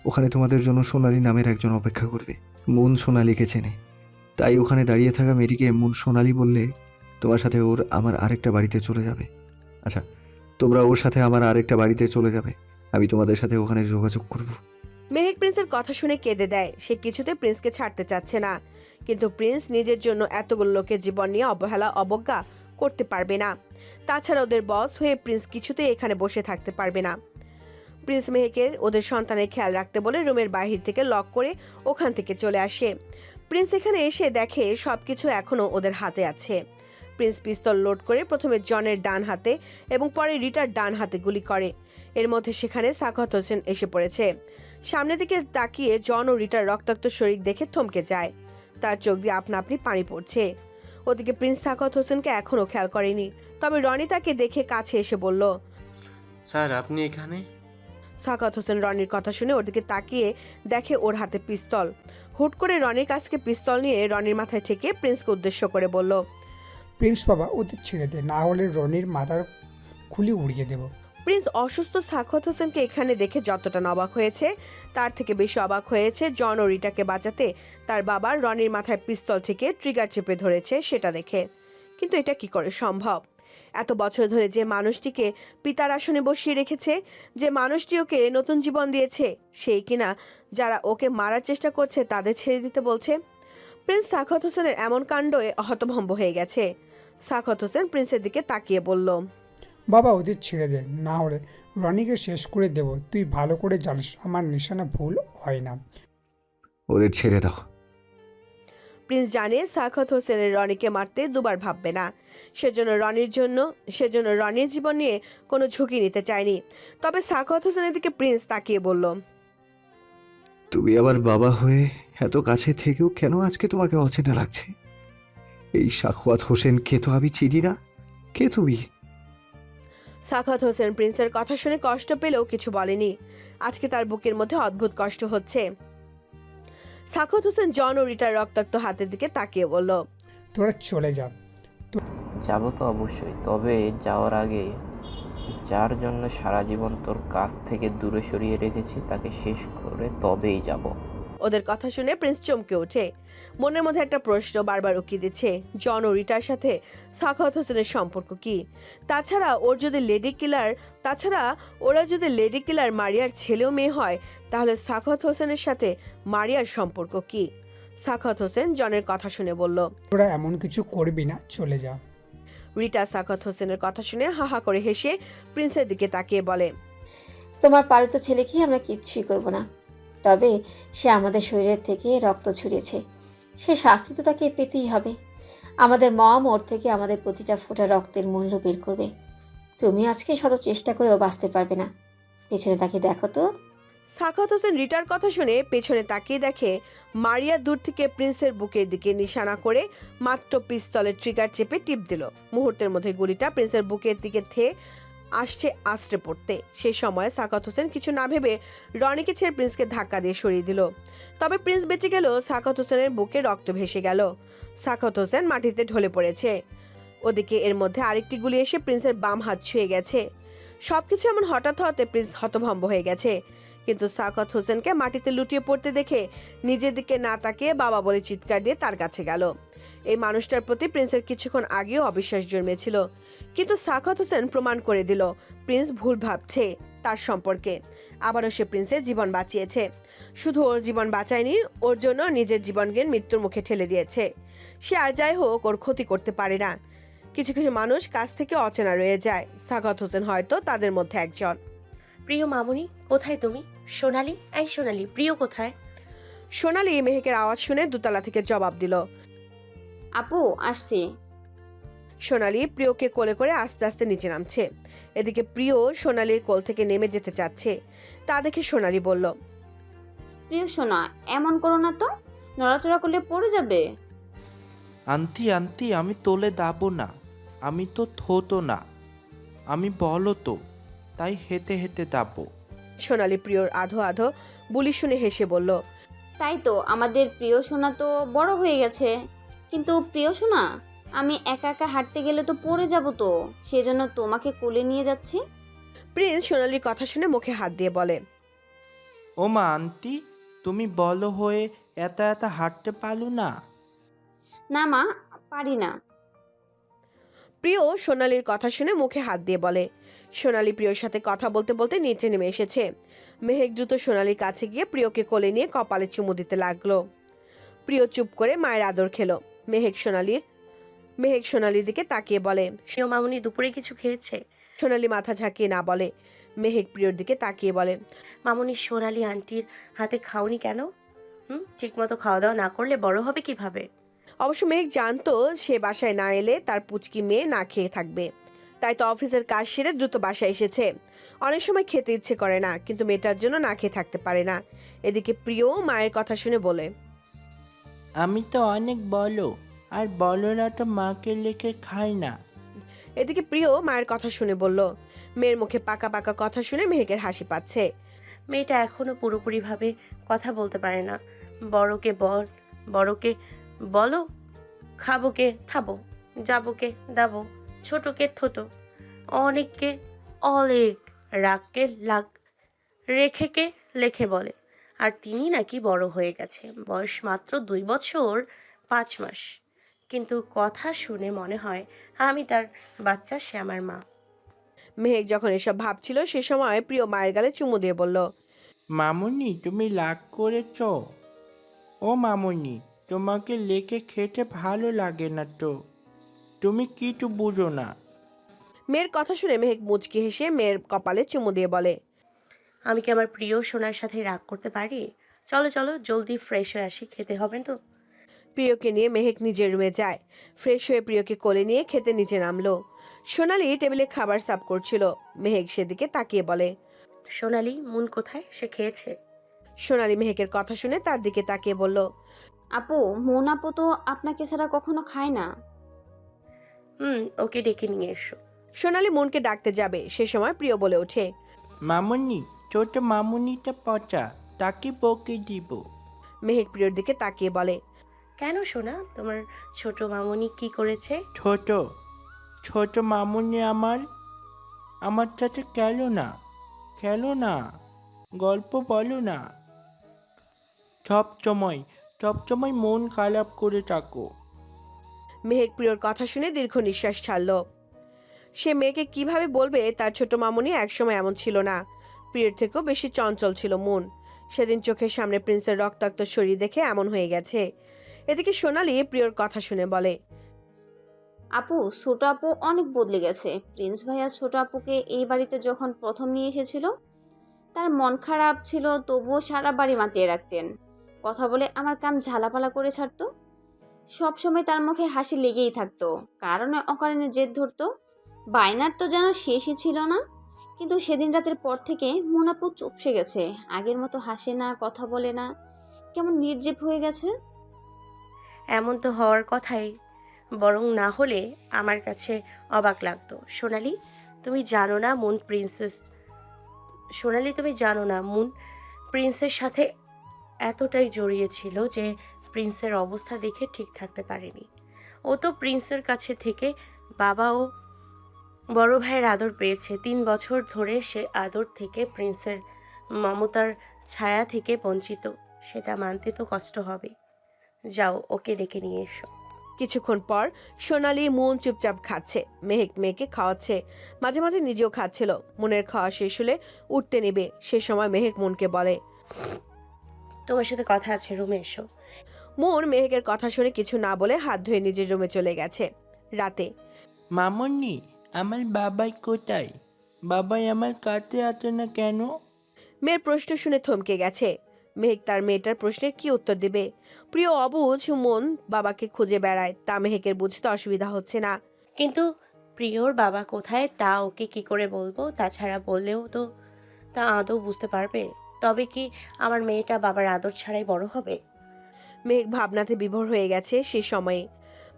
ওখানে তোমাদের জন্য সোনালি নামের একজন অপেক্ষা করবে। মুন সোনালিকে চেনে, তাই ওখানে দাঁড়িয়ে থাকা মেয়েটিকে মুন সোনালি বললে তোমার সাথে ওর আমার আরেকটা বাড়িতে চলে যাবে। আচ্ছা, তোমরা ওর সাথে আমার আরেকটা বাড়িতে চলে যাবে, আমি তোমাদের সাথে ওখানে যোগাযোগ করব। মেহেক প্রিন্সের কথা শুনে কেঁদে দেয়। সে কিছুতে প্রিন্সকে ছাড়তে চাচ্ছে না, কিন্তু প্রিন্স নিজের জন্য এতগুলো লোকের জীবন নিয়ে অবজ্ঞা করতে পারবে না। তাছাড়া ওদের বস হয়ে প্রিন্স কিছুতেই এখানে বসে থাকতে পারবে না। প্রিন্স মেহেকের ওদের সন্তানের খেয়াল রাখতে বলে রুমের বাহির থেকে লক করে ওখান থেকে চলে আসে। প্রিন্স এখানে এসে দেখে সবকিছু এখনো ওদের হাতে আছে। প্রিন্স পিস্তল লোড করে প্রথমে জনের ডান হাতে এবং পরে রিটার ডান হাতে গুলি করে। এর মধ্যে সেখানে সাখাওয়াত হোসেন এসে পড়েছে। সামনের দিকে তাকিয়ে জন ও রিটার রক্তাক্ত শরীর দেখে থমকে যায়। তার চোখ দিয়ে আপনা আপনি পানি পড়ছে। ওদিকে প্রিন্স সাখাওয়াত হোসেনকে এখনো খেয়াল করেনি, তবে রনি তাকে দেখে কাছে এসে বলল, স্যার আপনি এখানে? সাখাওয়াত হোসেন রনির কথা শুনে ওর দিকে তাকিয়ে দেখে ওর হাতে পিস্তল। হুট করে রনির কাছ থেকে পিস্তল নিয়ে রনির মাথায় ঠেকিয়ে প্রিন্সকে উদ্দেশ্য করে বলল, প্রিন্স বাবা, ওদের ছেড়ে দে, না হলে রনির মাথার খুলি উড়িয়ে দেব। প্রিন্স অসুস্থ সাখাওয়াত হোসেনকে এখানে দেখে যতটা অবাক হয়েছে, তার থেকে বেশি অবাক হয়েছে জন ও রিটাকে বাঁচাতে তার বাবা রনির মাথায় পিস্তল থেকে ট্রিগার চেপে ধরেছে সেটা দেখে। কিন্তু এটা কি করে সম্ভব? এত বছর ধরে যে মানুষটিকে পিতার আসনে বসিয়ে রেখেছে, যে মানুষটি ওকে নতুন জীবন দিয়েছে, সেই কিনা যারা ওকে মারার চেষ্টা করছে তাদের ছেড়ে দিতে বলছে। প্রিন্স সাখাওয়াত হোসেনের এমন কাণ্ডে হতভম্ব হয়ে গেছে। সাখাওয়াত হোসেন প্রিন্সের দিকে তাকিয়ে বলল, বাবা, ওদের ছেড়ে দে, না হলে রনিকে শেষ করে দেব। তুই ভালো করে জানিস আমার নিশানা ভুল হয় না। ওদের ছেড়ে দাও। প্রিন্স জানে সাখাওয়াত হোসেনের রনিকে মারতে দুবার ভাববে না। সেজন্য রনির জীবন নিয়ে কোনো ঝুঁকি নিতে চায়নি। তবে সাখাওয়াত হোসেনের দিকে প্রিন্স তাকিয়ে বলল, তুমি আবার বাবা হয়ে এত কাছে থেকেও কেন আজকে তোমাকে অচেনা লাগছে? এই সাখাওয়াত হোসেনকে তো আমি চিনি না। কে তুমি? সাখাওয়াত হোসেন প্রিন্সের কথা শুনে কষ্ট পেলেও কিছু বলেনি। আজকে তার বুকের মধ্যে অদ্ভুত কষ্ট হচ্ছে। সাখাওয়াত হোসেন জন ও রিটার রক্তাক্ত হাতের দিকে তাকিয়ে বলল, তোরা চলে যা। যাবো তো অবশ্যই, তবে যাওয়ার আগে যার জন্য সারা জীবন তোর কাছ থেকে দূরে সরিয়ে রেখেছি তাকে শেষ করে তবেই যাব। ওদের কথা শুনে প্রিন্স চমকে ওঠে। মনের মধ্যে একটা প্রশ্ন বারবার উকি দিচ্ছে, জন ও রিটার সাথে সাখাওয়াত হোসেনের সম্পর্ক কি? তাছাড়া ওরা যদি লেডি কিলার মারিয়ার ছেলেও মেয়ে হয়, তাহলে সাখাওয়াত হোসেনের সাথে মারিয়ার সম্পর্ক কি? সাখাওয়াত হোসেন জনের কথা শুনে বলল। তোরা এমন কিছু করবি না, চলে যা। রিটা সাখাওয়াত হোসেনের কথা শুনে হাহা করে হেসে প্রিন্সের দিকে তাকিয়ে বলে, তোমার পালিত ছেলেকে আমরা কিচ্ছুই করব না, তবে সে আমাদের শরীরের থেকে রক্ত ছড়িয়েছে, সে শাস্তি তো তাকে পেতেই হবে। আমাদের মম ওর থেকে আমাদের প্রতিটা ফোঁটা রক্তের মূল্য বের করবে। তুমি আজকে শত চেষ্টা করেও বাঁচতে পারবে না। পেছনে তাকে দেখো তো। সাখাওয়াত হোসেন রিটার কথা শুনে পেছনে তাকিয়ে দেখে মারিয়া দূর থেকে প্রিন্সের বুকের দিকে নিশানা করে মাত্র পিস্তলের ট্রিগার চেপে টিপ দিল। মুহূর্তের মধ্যে গুলিটা প্রিন্সের বুকের দিকে থেয়ে আসছে আছড়ে পড়তে। সেই সময় সাখাওয়াত হোসেন কিছু না ভেবে রনিকে ছেড়ে প্রিন্সকে ধাক্কা দিয়ে সরিয়ে দিল। তবে প্রিন্স বেঁচে গেল, সাখাওয়াত হোসেনের বুকে রক্ত ভেসে গেল। সাখাওয়াত হোসেন মাটিতে ঢলে পড়েছে। ওদিকে এর মধ্যে আরেকটি গুলি এসে প্রিন্সের বাম হাত ছুঁয়ে গেছে। সবকিছু এমন হঠাৎ হওয়াতে প্রিন্স হতভম্ব হয়ে গেছে, কিন্তু সাখাওয়াত হোসেনকে মাটিতে লুটিয়ে পড়তে দেখে নিজের দিকে না তাকিয়ে বাবা বলে চিৎকার দিয়ে তার কাছে গেল। এই মানুষটার প্রতি প্রিন্সের কিছুক্ষণ আগেও অবিশ্বাস জন্মেছিল, কিন্তু সাখাওয়াত হোসেন প্রমাণ করে দিল প্রিন্স ভুল ভাবছে তার সম্পর্কে। আবারও সে প্রিন্সের জীবন বাঁচিয়েছে। শুধু ওর জীবন বাঁচায়নি, ওর জন্য নিজের জীবনকে মৃত্যুর মুখে ঠেলে দিয়েছে। সে আর যাই হোক ওর ক্ষতি করতে পারে না। কিছু কিছু মানুষ কাছ থেকে অচেনা রয়ে যায়, সাখাওয়াত হোসেন হয়তো তাদের মধ্যে একজন। প্রিয় মামুনি, কোথায় তুমি? সোনালি, এই সোনালি, প্রিয় কোথায়? সোনালি মেহেকের আওয়াজ শুনে দোতলা থেকে জবাব দিল। আপু আসছি। সোনালি প্রিয়কে কোলে করে আস্তে আস্তে নিচে নামছে। এদিকে প্রিয় সোনালির কোল থেকে নেমে যেতে চাচ্ছে। তা দেখে সোনালি বলল, প্রিয় সোনা, এমন করো না তো, নড়াচড়া করলে পড়ে যাবে। আন্টি আন্টি, আমি তোলে দাবো না, আমি তো থতো না, আমি বলো তো, তাই হেঁটে হেঁটে দাবো। সোনালি প্রিয়র আধো আধো বুলি শুনে হেসে বলল, তাই তো, আমাদের প্রিয় সোনা তো বড় হয়ে গেছে। কিন্তু প্রিয় সোনা, আমি একা একা হাঁটতে গেলে তো পড়ে যাব, তো সেজন্য তোমাকে কোলে নিয়ে যাচ্ছি। প্রিন্স সোনালির কথা শুনে মুখে হাত দিয়ে বলে, ও মা আন্টি, তুমি বলো হয়ে এত এত হাঁটতে পারো না? না মা, পারি না। প্রিয় সোনালির কথা শুনে মুখে হাত দিয়ে বলে। সোনালি প্রিয়র সাথে কথা বলতে বলতে নিচে নেমে এসেছে। মেহেক দ্রুত সোনালির কাছে গিয়ে প্রিয়কে কোলে নিয়ে কপালে চুমু দিতে লাগলো। প্রিয় চুপ করে মায়ের আদর খেলো। মেহেক সোনালির দিকে তাকিয়ে বলে, প্রিয় মামুনি দুপুরে কিছু খেয়েছে? সোনালি মাথা ঝাঁকিয়ে না বলে। মেহেক প্রিয়র দিকে তাকিয়ে বলে, মামুনি, সোনালি আন্টির হাতে খাওনি কেন? ঠিকমতো খাওয়া দাওয়া না করলে বড় হবে কিভাবে? অবশ্য মেহেক জানতো সে বাসায় না এলে তার পুচকি মেয়ে না খেয়ে থাকবে, তাই তো অফিসের কাজ সেরে দ্রুত বাসায় এসেছে। অনেক সময় খেতে ইচ্ছে করে না, কিন্তু মেয়েটার জন্য না খেয়ে থাকতে পারে না। এদিকে প্রিয় মায়ের কথা শুনে বলে, আমি তো অনেক বলো, আর বলোরা তো মাকে লেখে খায় না। এদিকে প্রিয় মায়ের কথা শুনে বলল। মেয়ের মুখে পাকা পাকা কথা শুনে মেহেকের হাসি পাচ্ছে। মেয়েটা এখনো পুরোপুরিভাবে কথা বলতে পারে না। বড়কে বলো, খাবোকে থাবো, যাবোকে দাবো, ছোটকে থতো, অনেককে অলেক, রাগকে লাগ, রেখেকে লেখে বলে। আর তিনি নাকি বড় হয়ে গেছে, বয়স মাত্র 2 বছর 5 মাস, কিন্তু কথা শুনে মনে হয় আমি তার বাচ্চা, সে আমার মা। মেহেক যখন এসব ভাবছিল সে সময় প্রিয় মায়ের গালে চুমু দিয়ে বলল, মামুনি, তুমি রাগ করেছ? ও মামুনি, তোমাকে লেখে খেতে ভালো লাগে না তো? তুমি কিছু বুঝো না। মেয়ের কথা শুনে মেহেক মুচকি হেসে মেয়ের কপালে চুমু দিয়ে বলে, আমি কি আমার প্রিয় সোনার সাথে রাগ করতে পারি? চলো চলো, জলদি ফ্রেশ হয়ে আসি, খেতে হবে তো। প্রিয়কে নিয়ে মেহেক নিজের রুমে যায়। ফ্রেশ হয়ে প্রিয়কে কোলে নিয়ে খেতে নিচে নামলো। সোনালি টেবিলে খাবার সার্ভ করছিল। মেহেক সেদিকে তাকিয়ে বলে, সোনালি, মুন কোথায়? সে খেয়েছে? সোনালি মেহেকের কথা শুনে তার দিকে তাকিয়ে বলল, আপু, মন আপু তো আপনাকে ছাড়া কখনো খায় না। ওকে ডেকে নিয়ে এসো। সোনালি মনকে ডাকতে যাবে, সে সময় প্রিয় বলে ওঠে, মামুনি, ছোট মামুনিটা পচা, তাকে বকে দিব। মেহেক প্রিয়র দিকে তাকিয়ে বলে, কেন সোনা, তোমার ছোট মামুনি কি করেছে? ছোট ছোট মামুনি আমার সাথে খেলো না, গল্প বলো না। সবসময় মন খারাপ করে থাকো। মেহেক প্রিয়র কথা শুনে দীর্ঘ নিঃশ্বাস ছাড়ল। সে মেয়েকে কিভাবে বলবে তার ছোট মামুনি একসময় এমন ছিল না। প্রিয়র থেকেও বেশি চঞ্চল ছিল মন। সেদিন চোখের সামনে প্রিন্সের রক্তাক্ত শরীর দেখে এমন হয়ে গেছে। এদিকে সোনালি প্রিয়র কথা শুনে বলে, আপু, ছোট আপু অনেক বদলে গেছে। প্রিন্স ভাইয়া ছোট আপুকে এই বাড়িতে যখন প্রথম নিয়ে এসেছিল, তার মন খারাপ ছিল, তবুও সারা বাড়ি মাতিয়ে রাখতেন। কথা বলে আমার কান ঝালাপালা করে ছাড়তো। সবসময় তার মুখে হাসি লেগেই থাকতো। কারণে অকারণে জেদ ধরতো। বায়নার তো যেন শেষই ছিল না। কিন্তু সেদিন রাতের পর থেকে মন আপু চুপসে গেছে। আগের মতো হাসে না, কথা বলে না, কেমন নির্জীব হয়ে গেছে। এমন তো হওয়ার কথাই, বরং না হলে আমার কাছে অবাক লাগতো। তুমি জানো না মুন প্রিন্সের সাথে এতটাই জড়িয়েছিল যে প্রিন্সের অবস্থা দেখে ঠিক থাকতে পারেনি। ও তো প্রিন্সের কাছে থেকে বাবা ও বড় ভাইয়ের আদর পেয়েছে। 3 বছর ধরে সে আদর থেকে, প্রিন্সের মমতার ছায়া থেকে বঞ্চিত। সেটা মানতে তো কষ্ট হবে। যাও, ওকে ডেকে নিয়ে এসো। কিছুক্ষণ পর সোনালি মন চুপচাপ খাচ্ছে। মেহেক মেয়েকে খাওয়াচ্ছে, মাঝে মাঝে নিজেও খাচ্ছিল। মনের খাওয়া শেষ হলে উঠতে নেবে, সে সময় মেহেক মনকে বলে, তোমার সাথে কথা আছে, রুমে এসো। মন মেহেকের কথা শুনে কিছু না বলে হাত ধুয়ে নিজের রুমে চলে গেছে। রাতে মামুনি, আমার বাবাই কোথায়? বাবাই আমার কাছে আছে না কেন? মেয়ের প্রশ্ন শুনে থমকে গেছে। মেহেক তার মেয়েটার প্রশ্নের কি উত্তর দেবে? প্রিয় অবুঝ মন বাবাকে খুঁজে বেড়ায়, তা মেহেকের বুঝতে অসুবিধা হচ্ছে না। কিন্তু প্রিয়র বাবা কোথায় তা ওকে কি করে বলবো? তাছাড়া বললেও তো তা আদৌ বুঝতে পারবে? তবে কি আমার মেয়েটা বাবার আদর ছাড়াই বড় হবে? মেহেক ভাবনাতে বিভোর হয়ে গেছে। সে সময়ে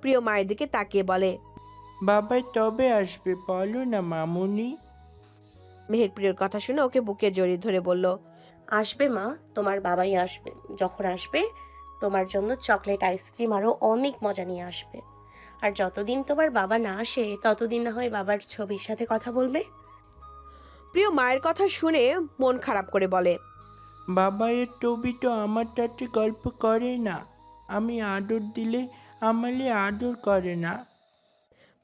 প্রিয় মায়ের দিকে তাকিয়ে বলে, বাবাই তবে আসবে বলো না মামুনি। মেহেক প্রিয়র কথা শুনে ওকে বুকে জড়িয়ে ধরে বলল, আসবে মা, তোমার বাবাই আসবে। যখন আসবে তোমার জন্য চকলেট, আইসক্রিম আরও অনেক মজা নিয়ে আসবে। আর যতদিন তোমার বাবা না আসে ততদিন না হয় বাবার ছবির সাথে কথা বলবে। প্রিয় মায়ের কথা শুনে মন খারাপ করে বলে, বাবাইয়ের টবি তো আমার সাথে গল্প করে না। আমি আদর দিলে আমালে আদর করে না।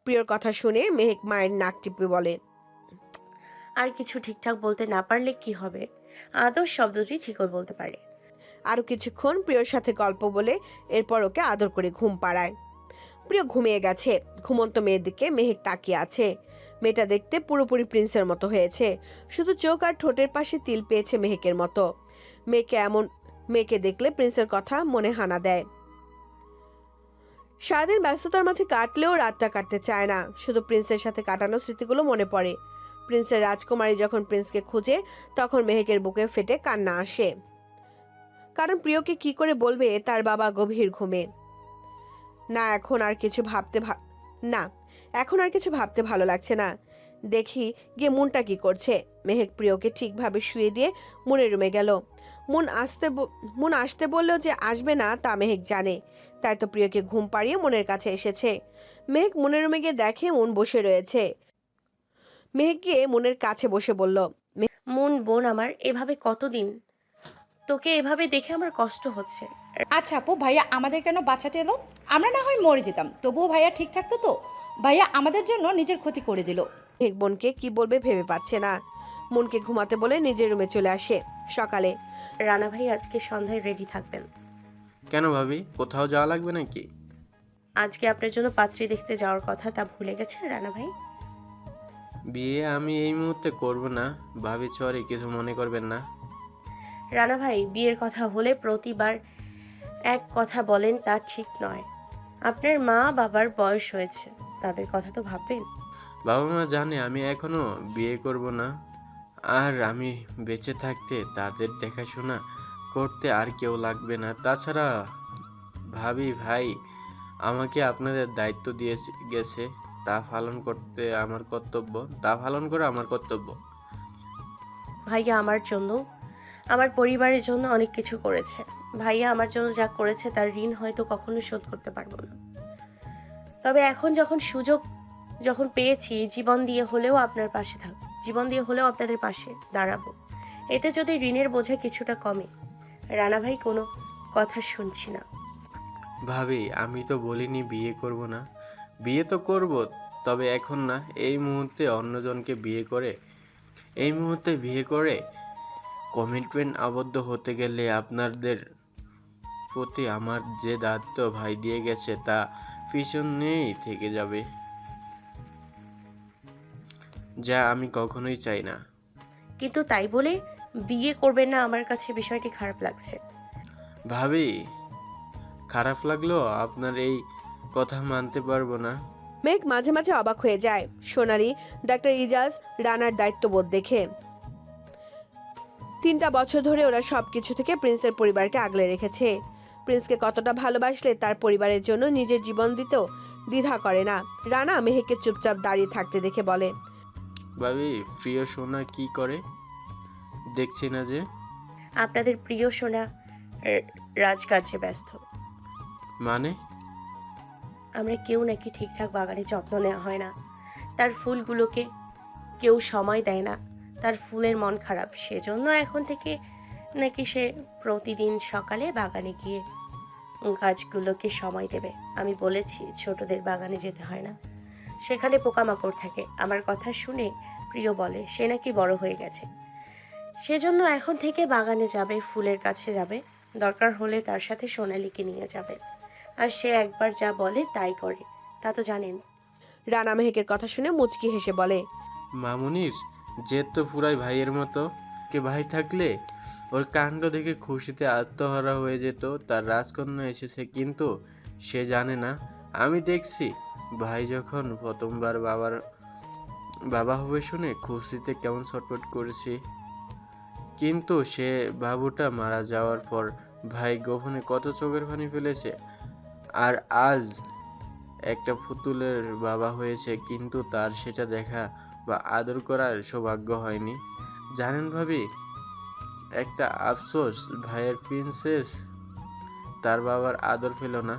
প্রিয়র কথা শুনে মেহেক মায়ের নাক টিপে বলে, আর কিছু ঠিকঠাক বলতে না পারলে কি হবে? আদর শব্দটি ঠিকই বলতে পারে। আরো কিছুক্ষণ প্রিয়র সাথে গল্প বলে এরপর ওকে আদর করে ঘুম পাড়ায়। প্রিয় ঘুমিয়ে গেছে। ঘুমন্ত মেয়ের দিকে মেহেক তাকিয়ে আছে। মেয়েটা দেখতে পুরোপুরি প্রিন্সের মতো হয়েছে, শুধু চোখ আর ঠোঁটের পাশে তিল পেয়েছে মেহেকের মতো। মেয়েকে দেখলে প্রিন্সের কথা মনে হানা দেয়। সারাদিন ব্যস্ততার মাঝে কাটলেও রাতটা কাটতে চায় না। শুধু প্রিন্সের সাথে কাটানো স্মৃতিগুলো মনে পড়ে। প্রিন্সের রাজকুমারী যখন প্রিন্সকে খুঁজে, তখন মেহেকের বুকে ফেটে কান্না আসে। কারণ প্রিয়কে কি করে বলবে তার বাবা গভীর ঘুমে। এখন আর কিছু ভাবতে ভালো লাগছে না। দেখি গিয়ে মুনটা কি করছে। মেহেক প্রিয়কে ঠিকভাবে শুয়ে দিয়ে মুনের রুমে গেল। মুন আসতে বললেও যে আসবে না তা মেহেক জানে, তাই তো প্রিয়কে ঘুম পাড়িয়ে মুনের কাছে এসেছে। মেহেক মুনের রুমে গিয়ে দেখে মুন বসে রয়েছে। মেহেক গিয়ে মুনের কাছে বসে বলল, মন বোন আমার, এভাবে কতদিন? তোকে এভাবে দেখে আমার কষ্ট হচ্ছে। আচ্ছা আপু, ভাইয়া আমাদের কেন বাঁচাতে এলো? আমরা না হয় মরে যেতাম, তবুও ভাইয়া ঠিক থাকতো তো? ভাইয়া আমাদের জন্য নিজের ক্ষতি করে দিল। মেহেক বোনকে কি বলবে ভেবে পাচ্ছে না। মুনকে ঘুমাতে বলে নিজের রুমে চলে আসে। সকালে রানা ভাই আজকে সন্ধ্যায় রেডি থাকবেন। কেন ভাবি, কোথাও যাওয়া লাগবে নাকি? আজকে আপনার জন্য পাত্রী দেখতে যাওয়ার কথা, তা ভুলে গেছেন রানা ভাই? বিয়ে আমি এই মুহূর্তে করব না ভাবি, সরি, কিছু মনে করবেন না। রানা ভাই, বিয়ের কথা হলে প্রতিবার এক কথা বলেন, তা ঠিক নয়। আপনার মা বাবার বয়স হয়েছে, তাদের কথা তো ভাববেন। বাবা মা জানে আমি এখনো বিয়ে করব না, আর আমি বেঁচে থাকতে তাদের দেখাশোনা করতে আর কেউ লাগবে না। তাছাড়া ভাবি ভাই আমাকে আপনাদের দায়িত্ব দিয়ে গেছে, তা পালন করা আমার কর্তব্য। ভাইয়া আমার জন্য, আমার পরিবারের জন্য অনেক কিছু করেছে। ভাইয়া আমার জন্য যা করেছে তার ঋণ হয়তো কখনো শোধ করতে পারবো না। তবে এখন সুযোগ পেয়েছি, জীবন দিয়ে হলেও আপনাদের পাশে দাঁড়াবো। এতে যদি ঋণের বোঝা কিছুটা কমে। রানা ভাই, কোনো কথা শুনছি না। ভাবি আমি তো বলিনি বিয়ে করব না, বিয়ে তো করব, তবে এখন না, এই মুহূর্তে অন্যজনকে বিয়ে করে কমিটমেন্ট আবদ্ধ হতে গেলে আপনাদের প্রতি আমার যে দায়িত্ব ভাই দিয়ে গেছে তা পিছনেই থেকে যাবে, যা আমি কখনোই চাই না। কিন্তু তাই বলে বিয়ে করবেন না, আমার কাছে বিষয়টি খারাপ লাগছে। ভাবি খারাপ লাগলো আপনার এই কথা মানতে পারবো না। মেঘ মাঝে মাঝে অবাক হয়ে যায় সোনালি ডাক্তার ইজাজ রানার দায়িত্ববোধ দেখে। 3টা বছর ধরে ওরা সবকিছু থেকে প্রিন্সের পরিবারকে আগলে রেখেছে। প্রিন্সকে কতটা ভালোবাসলে তার পরিবারের জন্য নিজের জীবন দিতেও দ্বিধা করে না। রানা মেহেককে চুপচাপ দাঁড়িয়ে থাকতে দেখে বলে, ভাবি প্রিয় সোনা কি করে দেখছি না যে? আপনাদের প্রিয় সোনা রাজকার্যে ব্যস্ত। মানে? আমরা কেউ নাকি ঠিকঠাক বাগানে যত্ন নেওয়া হয় না, তার ফুলগুলোকে কেউ সময় দেয় না, তার ফুলের মন খারাপ, সেজন্য এখন থেকে নাকি সে প্রতিদিন সকালে বাগানে গিয়ে গাছগুলোকে সময় দেবে। আমি বলেছি ছোটদের বাগানে যেতে হয় না, সেখানে পোকামাকড় থাকে। আমার কথা শুনে প্রিয় বলে সে নাকি বড় হয়ে গেছে, সেজন্য এখন থেকে বাগানে যাবে, ফুলের কাছে যাবে, দরকার হলে তার সাথে সোনালীকে নিয়ে যাবে। আর সে একবার যা বলে তাই করে, তা তো জানেন। রানা মেহেকের কথা শুনে মুচকি হেসে বলে, মামুনির জেদ তো পুরাই ভাইয়ের মতো। কে ভাই থাকলে ওর কাণ্ড দেখে খুশিতে আত্মহারা হয়ে যেত। তার রাজকন্যা এসেছে, কিন্তু সে জানে না আমি দেখছি ভাই যখন প্রথমবার বাবা হবে শুনে খুশিতে কেমন ছটফট করেছি, কিন্তু সে বাবুটা মারা যাওয়ার পর ভাই গোপনে কত চোখের পানি ফেলেছে। আর আজ একটা পুতুলের বাবা হয়েছে, কিন্তু তার সেটা দেখা বা আদর করার সৌভাগ্য হয়নি। জানেন ভাবি, একটা আফসোস, ভাইয়ের প্রিন্সেস তার বাবার আদর পেল না।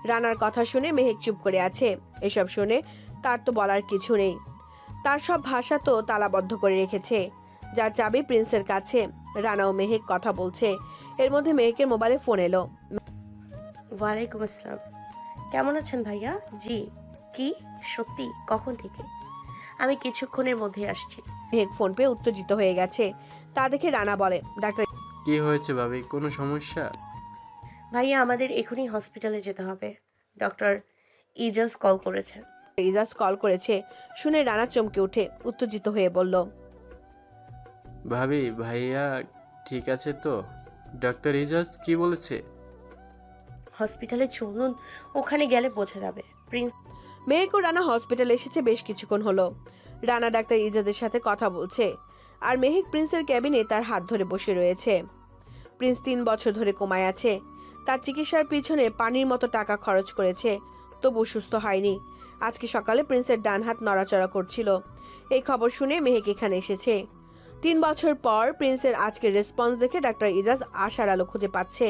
রানার কথা শুনে মেহেক চুপ করে আছে। এসব শুনে তার তো বলার কিছু নেই, তার সব ভাষা তো তালাবদ্ধ করে রেখেছে, যার চাবি প্রিন্সের কাছে। রানা ও মেহেক কথা বলছে, এর মধ্যে মেহেকের মোবাইলে ফোন এলো। ওয়ালাইকুম আসসালাম, কেমন আছেন ভাইয়া? জি। কি সত্যি? কখন থেকে? আমি কিছুক্ষণের মধ্যে আসছি। মেহেক ফোন পেয়ে উত্তেজিত হয়ে গেছে, তা দেখে রানা বলে, ডাক্তার কি হয়েছে ভাবি, কোনো সমস্যা? ভাইয়া আমাদের এখনই হসপিটালে যেতে হবে, ডক্টর ইজাজ কল করেছেন। ইজাজ কল করেছে শুনে রানা চমকে উঠে উত্তেজিত হয়ে বলল, ভাবি ভাইয়া ঠিক আছে তো? ডক্টর ইজাজ কি বলেছে? হসপিটালে চলুন, ওখানে গেলে বোঝা যাবে। প্রিন্স মেহেক ও রানা হসপিটালে এসেছে বেশ কিছুক্ষণ হলো। রানা ডাক্তার ইজাজের সাথে কথা বলছে, আর মেহেক প্রিন্সের ক্যাবিনে তার হাত ধরে বসে রয়েছে। প্রিন্স 3 বছর ধরে কোমায় আছে, তার চিকিৎসার পিছনে পানির মতো টাকা খরচ করেছে, তবু সুস্থ হয়নি। আজকে সকালে প্রিন্সের ডান হাত নড়াচড়া করছিল। এই খবর শুনে মেহেক এখানে এসেছে। 3 বছর পর প্রিন্সের আজকের রেসপন্স দেখে ডাক্তার ইজাজ আশার আলো খুঁজে পাচ্ছে।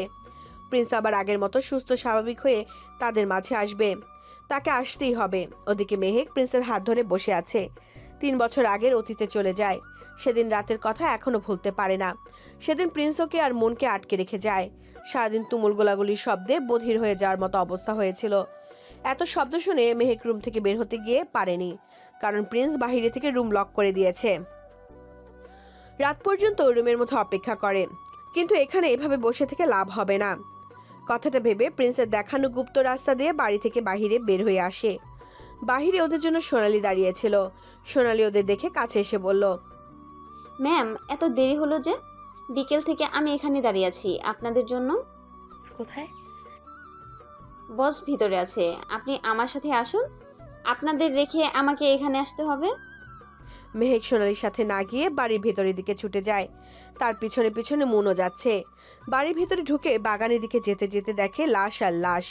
প্রিন্স আবার আগের মতো সুস্থ স্বাভাবিক হয়ে তাদের মাঝে আসবে, তাকে আসতেই হবে। ওদিকে মেহেক প্রিন্সের হাত ধরে বসে আছে। 3 বছর আগের অতীতে চলে যায়। সেদিন রাতের কথা এখনো ভুলতে পারে না। সেদিন প্রিন্স ওকে আর মনকে আটকে রেখে যায়। সারাদিন তুমুল গোলাগুলির শব্দে বধির হয়ে যাওয়ার মতো অবস্থা হয়েছিল। এত শব্দ শুনে মেহেক রুম থেকে বের হতে গিয়ে পারেনি, কারণ প্রিন্স বাহিরে থেকে রুম লক করে দিয়েছে। রাত পর্যন্ত রুমের মধ্যে অপেক্ষা করে, কিন্তু এখানে এভাবে বসে থেকে লাভ হবে না। কথাটা ভেবে প্রিন্সের দেখানো গুপ্ত রাস্তা দিয়ে বাড়ি থেকে বাহিরে বের হয়ে আসে। বাহিরে ওদের জন্য সোনালি দাঁড়িয়েছিল। সোনালি ওদের দেখে কাছে এসে বলল, ম্যাম এত দেরি হলো যে? বিকেল থেকে আমি এখানে দাঁড়িয়ে আছি আপনাদের জন্য। কোথায়? বস ভিতরে আছে, আপনি আমার সাথে আসুন। আপনাদের রেখে আমাকে এখানে আসতে হবে? মেহেক সোনালির সাথে না গিয়ে বাড়ির ভেতরের দিকে ছুটে যায়। তার পিছনে পিছনে মুনও যাচ্ছে। বাড়ির ভিতরে ঢুকে বাগানের দিকে যেতে যেতে দেখে লাশ আর লাশ।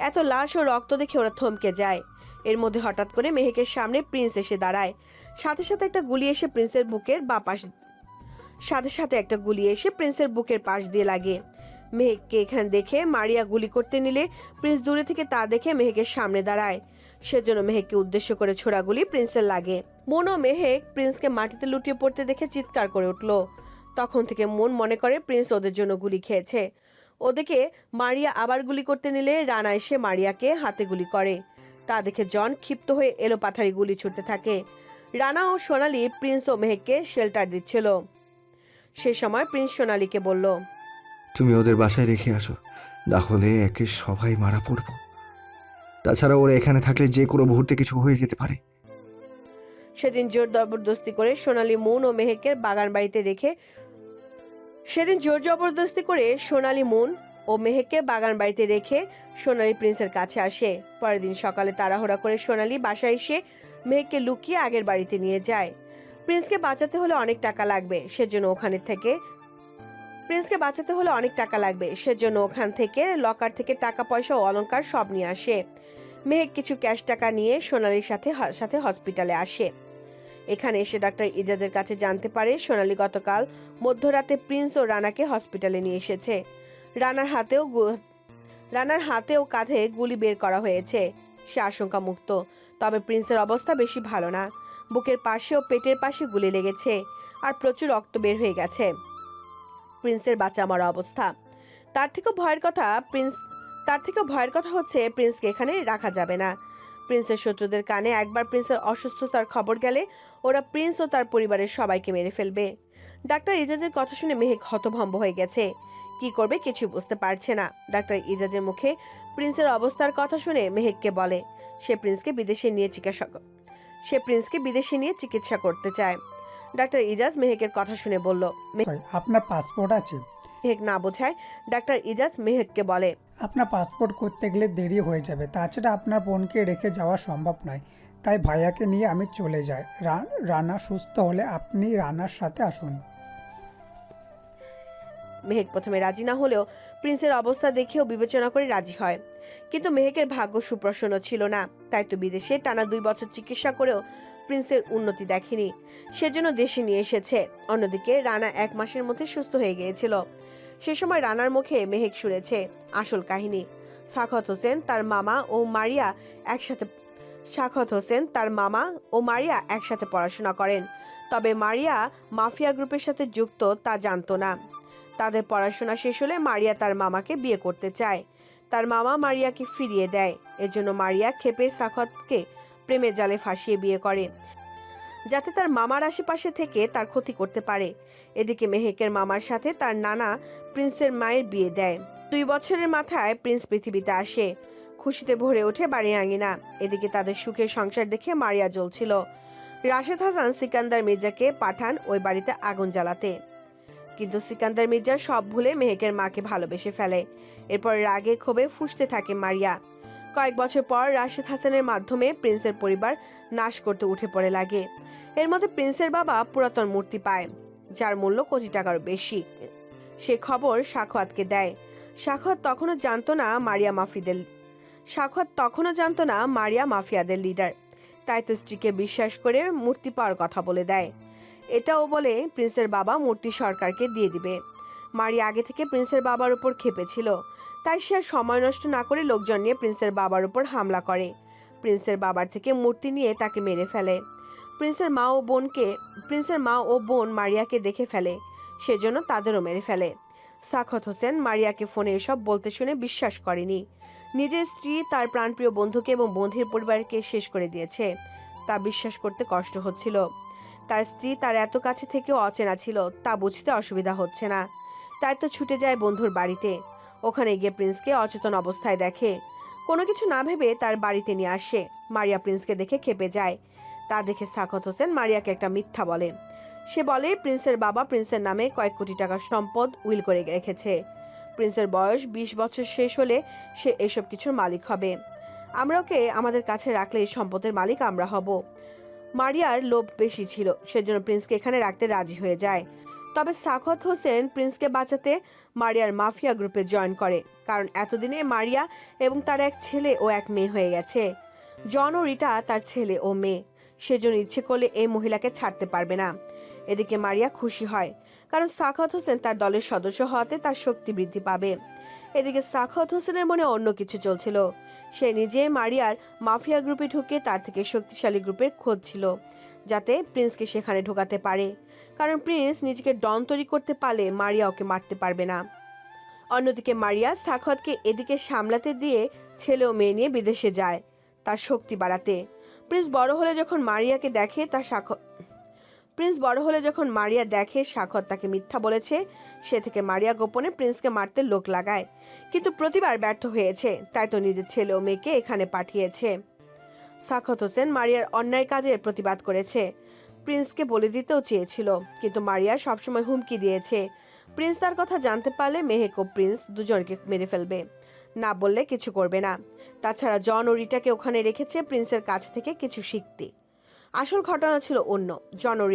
এত লাশ ও রক্ত দেখে ওরা থমকে যায়। এর মধ্যে হঠাৎ করে মেহেকের সামনে প্রিন্স এসে দাঁড়ায়। সাথে সাথে একটা গুলি এসে প্রিন্সের বুকের পাশ দিয়ে লাগে। মেহেককে এখানে দেখে মারিয়া গুলি করতে নিলে প্রিন্স দূরে থেকে তা দেখে মেহেকের সামনে দাঁড়ায়। সেজন্য মেহেককে উদ্দেশ্য করে ছোড়া গুলি প্রিন্সের লাগে। মন ও মেহেক প্রিন্সকে মাটিতে লুটিয়ে পড়তে দেখে চিৎকার করে উঠল। তখন থেকে মন মনে করে প্রিন্স ওদের জন্য গুলি খেয়েছে। ওদিকে মারিয়া আবার গুলি করতে নিলে রানা এসে মারিয়াকে হাতে গুলি করে। তা দেখে জন ক্ষিপ্ত হয়ে এলোপাথারি গুলি ছুটতে থাকে। রানা ও সোনালি প্রিন্স ও মেহেককে শেল্টার দিচ্ছিল। সে সময় প্রিন্স সোনালিকে বলল, তুমি ওদের বাসায় রেখে আসো, তাহলে একে সবাই মারা পড়বো। তাছাড়া ওরা এখানে থাকলে যে কোনো মুহূর্তে কিছু হয়ে যেতে পারে। সেদিন জোর জবরদস্তি করে সোনালি মুন ও মেহেকের বাগান বাড়িতে রেখে সোনালি প্রিন্সের কাছে আসে। পরের দিন সকালে তাড়াহুড়া করে সোনালি বাসায় এসে মেহেককে লুকিয়ে আগের বাড়িতে নিয়ে যায়। প্রিন্সকে বাঁচাতে হলে অনেক টাকা লাগবে, সেজন্য ওখান থেকে লকার থেকে টাকা পয়সা ও অলংকার সব নিয়ে আসে। মেহেক কিছু ক্যাশ টাকা নিয়ে সোনালির সাথে হসপিটালে আসে। এখানে এসে ডাক্তার ইজাজের কাছে জানতে পারে সোনালি গতকাল মধ্যরাতে প্রিন্স ও রানাকে হসপিটালে নিয়ে এসেছে। রানার হাতে ও কাঁধে গুলি বের করা হয়েছে। সে আশঙ্কা মুক্ত, তবে প্রিন্সের অবস্থা বেশি ভালো না। বুকের পাশে ও পেটের পাশে গুলি লেগেছে আর প্রচুর রক্ত বের হয়ে গেছে। প্রিন্সের বাঁচা মরা অবস্থা। তার থেকেও ভয়ের কথা হচ্ছে প্রিন্সকে এখানে রাখা যাবে না। প্রিন্সের শত্রুদের কানে একবার প্রিন্সের অসুস্থতার খবর গেলে ওরা প্রিন্স ও তার পরিবারের সবাইকে মেরে ফেলবে। ডাক্তার ইজাজের কথা শুনে মেহেক হতভম্ব হয়ে গেছে। কি করবে কিছু বুঝতে পারছে না। ডাক্তার ইজাজের মুখে প্রিন্সের অবস্থার কথা শুনে মেহেককে বলে সে প্রিন্সকে বিদেশে নিয়ে চিকিৎসা করতে চায়। ডাক্তার ইজাজ মেহেকের কথা শুনে বলল, আপনার পাসপোর্ট আছে? মেহেক না বোঝায় ডাক্তার ইজাজ মেহেককে বলে, আপনার পাসপোর্ট করতে গেলে দেরি হয়ে যাবে, তাছাড়া আপনার বোনকে রেখে যাওয়া সম্ভব নয়। তাই ভাইয়াকে নিয়ে আমি চলে যাই। রানা সুস্থ হলে আপনি রানার সাথে আসুন। মেহেক প্রথমে রাজি না হলেও প্রিন্সের অবস্থা দেখেও বিবেচনা করে রাজি হয়। কিন্তু মেহেকের ভাগ্য সুপ্রসন্ন ছিল না। তাই তো বিদেশে টানা 2 বছর চিকিৎসা করেও প্রিন্সের উন্নতি দেখেনি, সেজন্য দেশে নিয়ে এসেছে। অন্যদিকে রানা 1 মাসের মধ্যে সুস্থ হয়ে গিয়েছিল। সে সময় রানার মুখে মেহেক শুনেছে আসল কাহিনী। সাখাওয়াত হোসেন তার মামা ও মারিয়া একসাথে পড়াশোনা করেন, তবে মারিয়া মাফিয়া গ্রুপের সাথে যুক্ত তা জানতো না। তাদের পড়াশোনা শেষ হলে মারিয়া তার মামাকে বিয়ে করতে চায়। তার মামা মারিয়াকে ফিরিয়ে দেয়। এজন্য মারিয়া ক্ষেপে সাখাওয়াতকে প্রেমের জালে ফাঁসিয়ে বিয়ে করে, যাতে তার মামার আশেপাশে থেকে তার ক্ষতি করতে পারে। এদিকে মেহেকের মামার সাথে তার নানা প্রিন্সের মায়ের বিয়ে দেয়। 2 বছরের মাথায় প্রিন্স পৃথিবীতে আসে। খুশিতে ভরে ওঠে বাড়ি আঙিনা। এদিকে তাদের সুখের সংসার দেখে মারিয়া জ্বলছিল। রাশেদ হাসান সিকান্দার মির্জাকে পাঠান ওই বাড়িতে আগুন জ্বালাতে, কিন্তু সিকান্দার মির্জা সব ভুলে মেহেকের মাকে ভালোবেসে ফেলে। এরপর রাগে ক্ষোভে ফুঁসতে থাকে মারিয়া। কয়েক বছর পর রাশেদ হাসানের মাধ্যমে প্রিন্সের পরিবার নাশ করতে উঠে পড়ে লাগে। এর মধ্যে প্রিন্সের বাবা পুরাতন মূর্তি পায়, যার মূল্য কোটি টাকারও বেশি। সে খবর সাখাওয়াতকে দেয়। সাখাওয়াত তখনও জানতো না মারিয়া মাফিয়াদের লিডার। তাই তো স্ত্রীকে বিশ্বাস করে মূর্তি পাওয়ার কথা বলে দেয়। এটাও বলে প্রিন্সের বাবা মূর্তি সরকারকে দিয়ে দিবে। মারিয়া আগে থেকে প্রিন্সের বাবার উপর ক্ষেপেছিল, তাই সে আর সময় নষ্ট না করে লোকজন নিয়ে প্রিন্সের বাবার উপর হামলা করে। প্রিন্সের বাবার থেকে মূর্তি নিয়ে তাকে মেরে ফেলে। প্রিন্সের মা ও বোন মারিয়াকে দেখে ফেলে, সেজন্য তাদেরও মেরে ফেলে। সাখাওয়াত হোসেন মারিয়াকে ফোনে এসব বলতে শুনে বিশ্বাস করেনি। নিজের স্ত্রী তার প্রাণপ্রিয় বন্ধুকে এবং বন্ধুর পরিবারকে শেষ করে দিয়েছে, তা বিশ্বাস করতে কষ্ট হচ্ছিল। তার স্ত্রী তার এত কাছে থেকেও অচেনা ছিল, তা বুঝতে অসুবিধা হচ্ছে না। তাই তো ছুটে যায় বন্ধুর বাড়িতে। ওখানে গিয়ে প্রিন্সকে অচেতন অবস্থায় দেখে। কোনো কিছু না ভেবে তার বাড়িতে নিয়ে আসে। মারিয়া প্রিন্সকে দেখে ক্ষেপে যায়। তা দেখে সাখাওয়াত হোসেন মারিয়াকে একটা মিথ্যা বলে। সে বলে প্রিন্সের বাবা প্রিন্সের নামে কয়েক কোটি টাকার সম্পদ উইল করে রেখেছে। প্রিন্সের বয়স 20 বছর শেষ হলে সে এসব কিছুর মালিক হবে। আমরা ওকে আমাদের কাছে রাখলে এই সম্পদের মালিক আমরা হব। মারিয়ার লোভ বেশি ছিল, সেজন্য প্রিন্সকে এখানে রাখতে রাজি হয়ে যায়। তবে সাখাওয়াত হোসেন প্রিন্সকে বাঁচাতে মারিয়ার মাফিয়া গ্রুপে জয়েন করে, কারণ এতদিনে মারিয়া এবং তার এক ছেলে ও এক মেয়ে হয়ে গেছে। জন ও রিটা তার ছেলে ও মেয়ে, সেজন্য ইচ্ছে করলে এই মহিলাকে ছাড়তে পারবে না। এদিকে মারিয়া খুশি হয়, কারণ সাখাওয়াত হোসেন তার দলের সদস্য হওয়াতে তার শক্তি বৃদ্ধি পাবে। এদিকে সাখাওয়াত হোসেনের মনে অন্য কিছু চলছিল। সে নিজে মারিয়ার মাফিয়া গ্রুপে ঢুকে তার থেকে শক্তিশালী গ্রুপের খোঁজ ছিল, যাতে প্রিন্সকে সেখানে ঢোকাতে পারে। কারণ প্রিন্স নিজেকে ডন তৈরি করতে পারলে মারিয়া ওকে মারতে পারবে না। অন্যদিকে মারিয়া সাখওয়াতকে এদিকে সামলাতে দিয়ে ছেলে ও মেয়ে নিয়ে বিদেশে যায় তার শক্তি বাড়াতে। প্রিন্স বড় হলে যখন মারিয়া দেখে সাখওয়াত তাকে মিথ্যা বলেছে, সে থেকে মারিয়া গোপনে প্রিন্সকে মারতে লোক লাগায়, কিন্তু প্রতিবার ব্যর্থ হয়েছে। তাই তো নিজের ছেলে ও মেয়েকে এখানে পাঠিয়েছে। সাখওয়াত হোসেন মারিয়ার অন্যায় কাজের প্রতিবাদ করেছে, প্রিন্সকে বলে দিতেও চেয়েছিল, কিন্তু মারিয়া সবসময় হুমকি দিয়েছে প্রিন্স তার কথা জানতে পারলে মেহেক ও প্রিন্স দুজনকে মেরে ফেলবে, না বললে কিছু করবে না। তাছাড়া জন ও রিটাকে ওখানে রেখেছে প্রিন্সের কাছ থেকে কিছু শিখতে। আসল ঘটনা ছিল অন্য। জন ও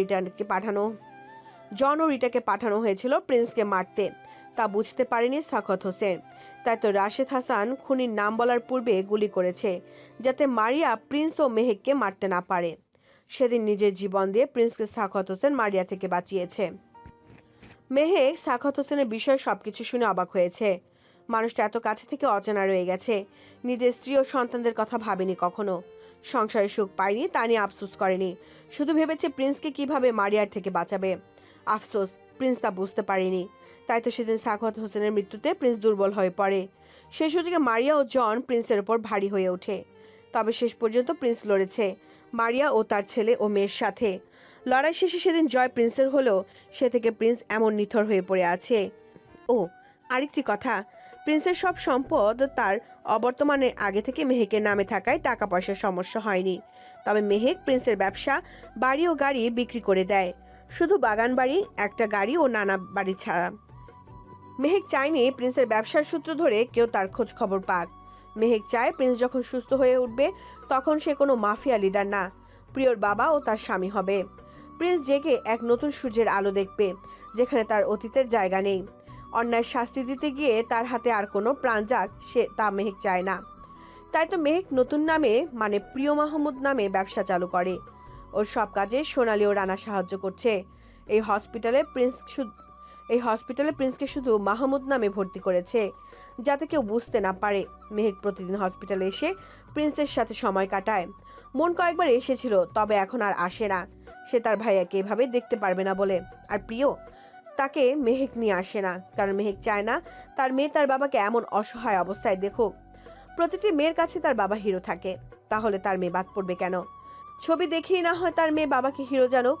রিটাকে পাঠানো হয়েছিল প্রিন্সকে মারতে, তা বুঝতে পারেনি সাখওয়াত হোসেন। তাই তো রাশেদ হাসান খুনির নাম বলার পূর্বে গুলি করেছে, যাতে মারিয়া প্রিন্স ও মেহেককে মারতে না পারে। সেদিন নিজের জীবন দিয়ে প্রিন্সকে সাখওয়াত হোসেন মারিয়া থেকে বাঁচিয়েছে। মেহেক সাখওয়াত হোসেনের বিষয়ে সবকিছু শুনে অবাক হয়েছে। মানুষটা এত কাছে থেকে অচেনা রয়ে গেছে। নিজের স্ত্রী ও সন্তানদের কথা ভাবেনি কখনো, সংসারে সুখ পায়নি তা নিয়ে আফসোস করেনি, শুধু ভেবেছে প্রিন্সকে কিভাবে মারিয়ার থেকে বাঁচাবে। আফসোস, প্রিন্স তা বুঝতে পারেনি। তাই তো সেদিন সাখওয়াত হোসেনের মৃত্যুতে প্রিন্স দুর্বল হয়ে পড়ে। সেই সুযোগে মারিয়া ও জন প্রিন্সের ওপর ভারী হয়ে ওঠে। তবে শেষ পর্যন্ত প্রিন্স লড়েছে মারিয়া ও তার ছেলে ও মেয়ের সাথে। লড়াই শেষে সেদিন জয় প্রিন্সের হলেও সে থেকে প্রিন্স এমন নিথর হয়ে পড়ে আছে। ও আরেকটি কথা, প্রিন্সের সব সম্পদ তার অবর্তমানের আগে থেকে মেহেকের নামে থাকায় টাকা পয়সার সমস্যা হয়নি। তবে মেহেক প্রিন্সের ব্যবসা, বাড়ি ও গাড়ি বিক্রি করে দেয়, শুধু বাগান বাড়ি, একটা গাড়ি ও নানা বাড়ি ছাড়া। মেহেক চায়নি প্রিন্সের ব্যবসার সূত্র ধরে কেউ তার খোঁজ খবর পাক। মেহেক চায় প্রিন্স যখন সুস্থ হয়ে উঠবে তখন সে কোনো মাফিয়া লিডার না, প্রিয়র বাবা ও তার স্বামী হবে। প্রিন্স জেগে এক নতুন সূর্যের আলো দেখবে, যেখানে তার অতীতের জায়গা নেই। অন্যায় শাস্তি দিতে গিয়ে তার হাতে আর কোনো প্রাণ যাক, সে তা মেহেক চায় না। তাই তো মেহেক নতুন নামে, মানে প্রিয় মাহমুদ নামে ব্যবসা চালু করে। ওর সব কাজে সোনালি ও রানা সাহায্য করছে। এই হসপিটালে প্রিন্সকে শুধু মাহমুদ নামে ভর্তি করেছে, যাতে কেউ বুঝতে না পারে। মেহেক প্রতিদিন হসপিটালে এসে প্রিন্সের সাথে সময় কাটায়। মন কয়েকবার এসেছিল, তবে এখন আর আসে না। সে তার ভাইয়াকে এভাবে দেখতে পারবে না বলে। আর প্রিয়, তাকে মেহেক নিয়ে আসে না, কারণ মেহেক চায় না তার মেয়ে তার বাবাকে এমন অসহায় অবস্থায় দেখুক। প্রতিটি মেয়ের কাছে তার বাবা হিরো থাকে, তাহলে তার মেয়ে বাদ পড়বে কেন? ছবি দেখেই না হয় তার মেয়ে বাবাকে হিরো জানুক।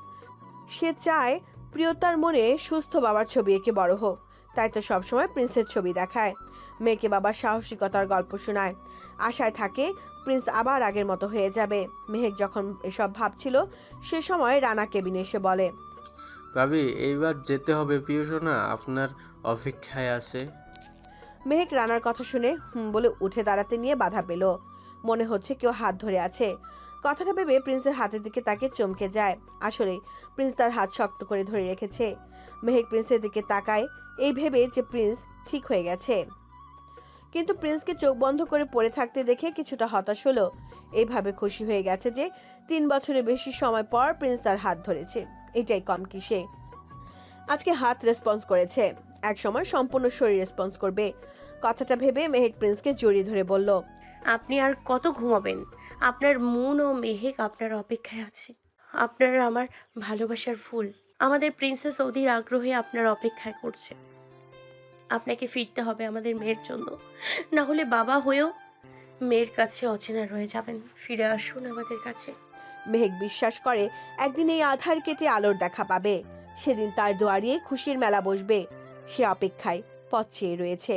সে চায় প্রিয়তার মনে সুস্থ বাবার ছবি এঁকে বড় হোক। তাই তো সবসময় প্রিন্সের ছবি দেখায়, মেয়েকে বাবার সাহসিকতার গল্প শোনায়, আশায় থাকে প্রিন্স আবার আগের মতো হয়ে যাবে। মেহেক যখন এসব ভাবছিল সে সময় রানা কেবিনে এসে বলে, ভাবি এইবার যেতে হবে, প্রিয় সোনা আপনার অপেক্ষায় আছে। মেহেক রানার কথা শুনে বলে উঠে দাঁড়াতে নিয়ে বাধা পেল। মনে হচ্ছে কেউ হাত ধরে আছে। কথাটা ভেবে প্রিন্সের হাতের দিকে তাকে চমকে যায়। আসলে প্রিন্স তার হাত শক্ত করে ধরে রেখেছে। মেহেক প্রিন্সের দিকে তাকায়, এই ভেবে যে প্রিন্স ঠিক হয়ে গেছে। কিন্তু প্রিন্সকে চোখ বন্ধ করে পড়ে থাকতে দেখে কিছুটা হতাশ হলো। এইভাবে খুশি হয়ে গেছে যে 3 বছরের বেশি সময় পর প্রিন্স তার হাত ধরেছে, এটাই কম কি সে। আজকে হাত রেসপন্স করেছে, এক সময় সম্পূর্ণ শরীর রেসপন্স করবে। কথাটা ভেবে মেহেক প্রিন্সকে জড়িয়ে ধরে বলল, আপনি আর কত ঘুমাবেন? আপনার মন ও মেহেক আপনার অপেক্ষায় আছে। আপনারা আমার ভালোবাসার ফুল। আমাদের প্রিন্সেস অধীর আগ্রহে আপনার অপেক্ষায় করছে। আপনাকে ফিরতে হবে আমাদের মেয়ের জন্য, না হলে বাবা হয়েও মেয়ের কাছে অচেনা রয়ে যাবেন। ফিরে আসুন আমাদের কাছে। মেহেক বিশ্বাস করে একদিন এই আধার কেটে আলোর দেখা পাবে। সেদিন তার দুয়ারে খুশির মেলা বসবে। সে অপেক্ষায় পথ চেয়ে রয়েছে।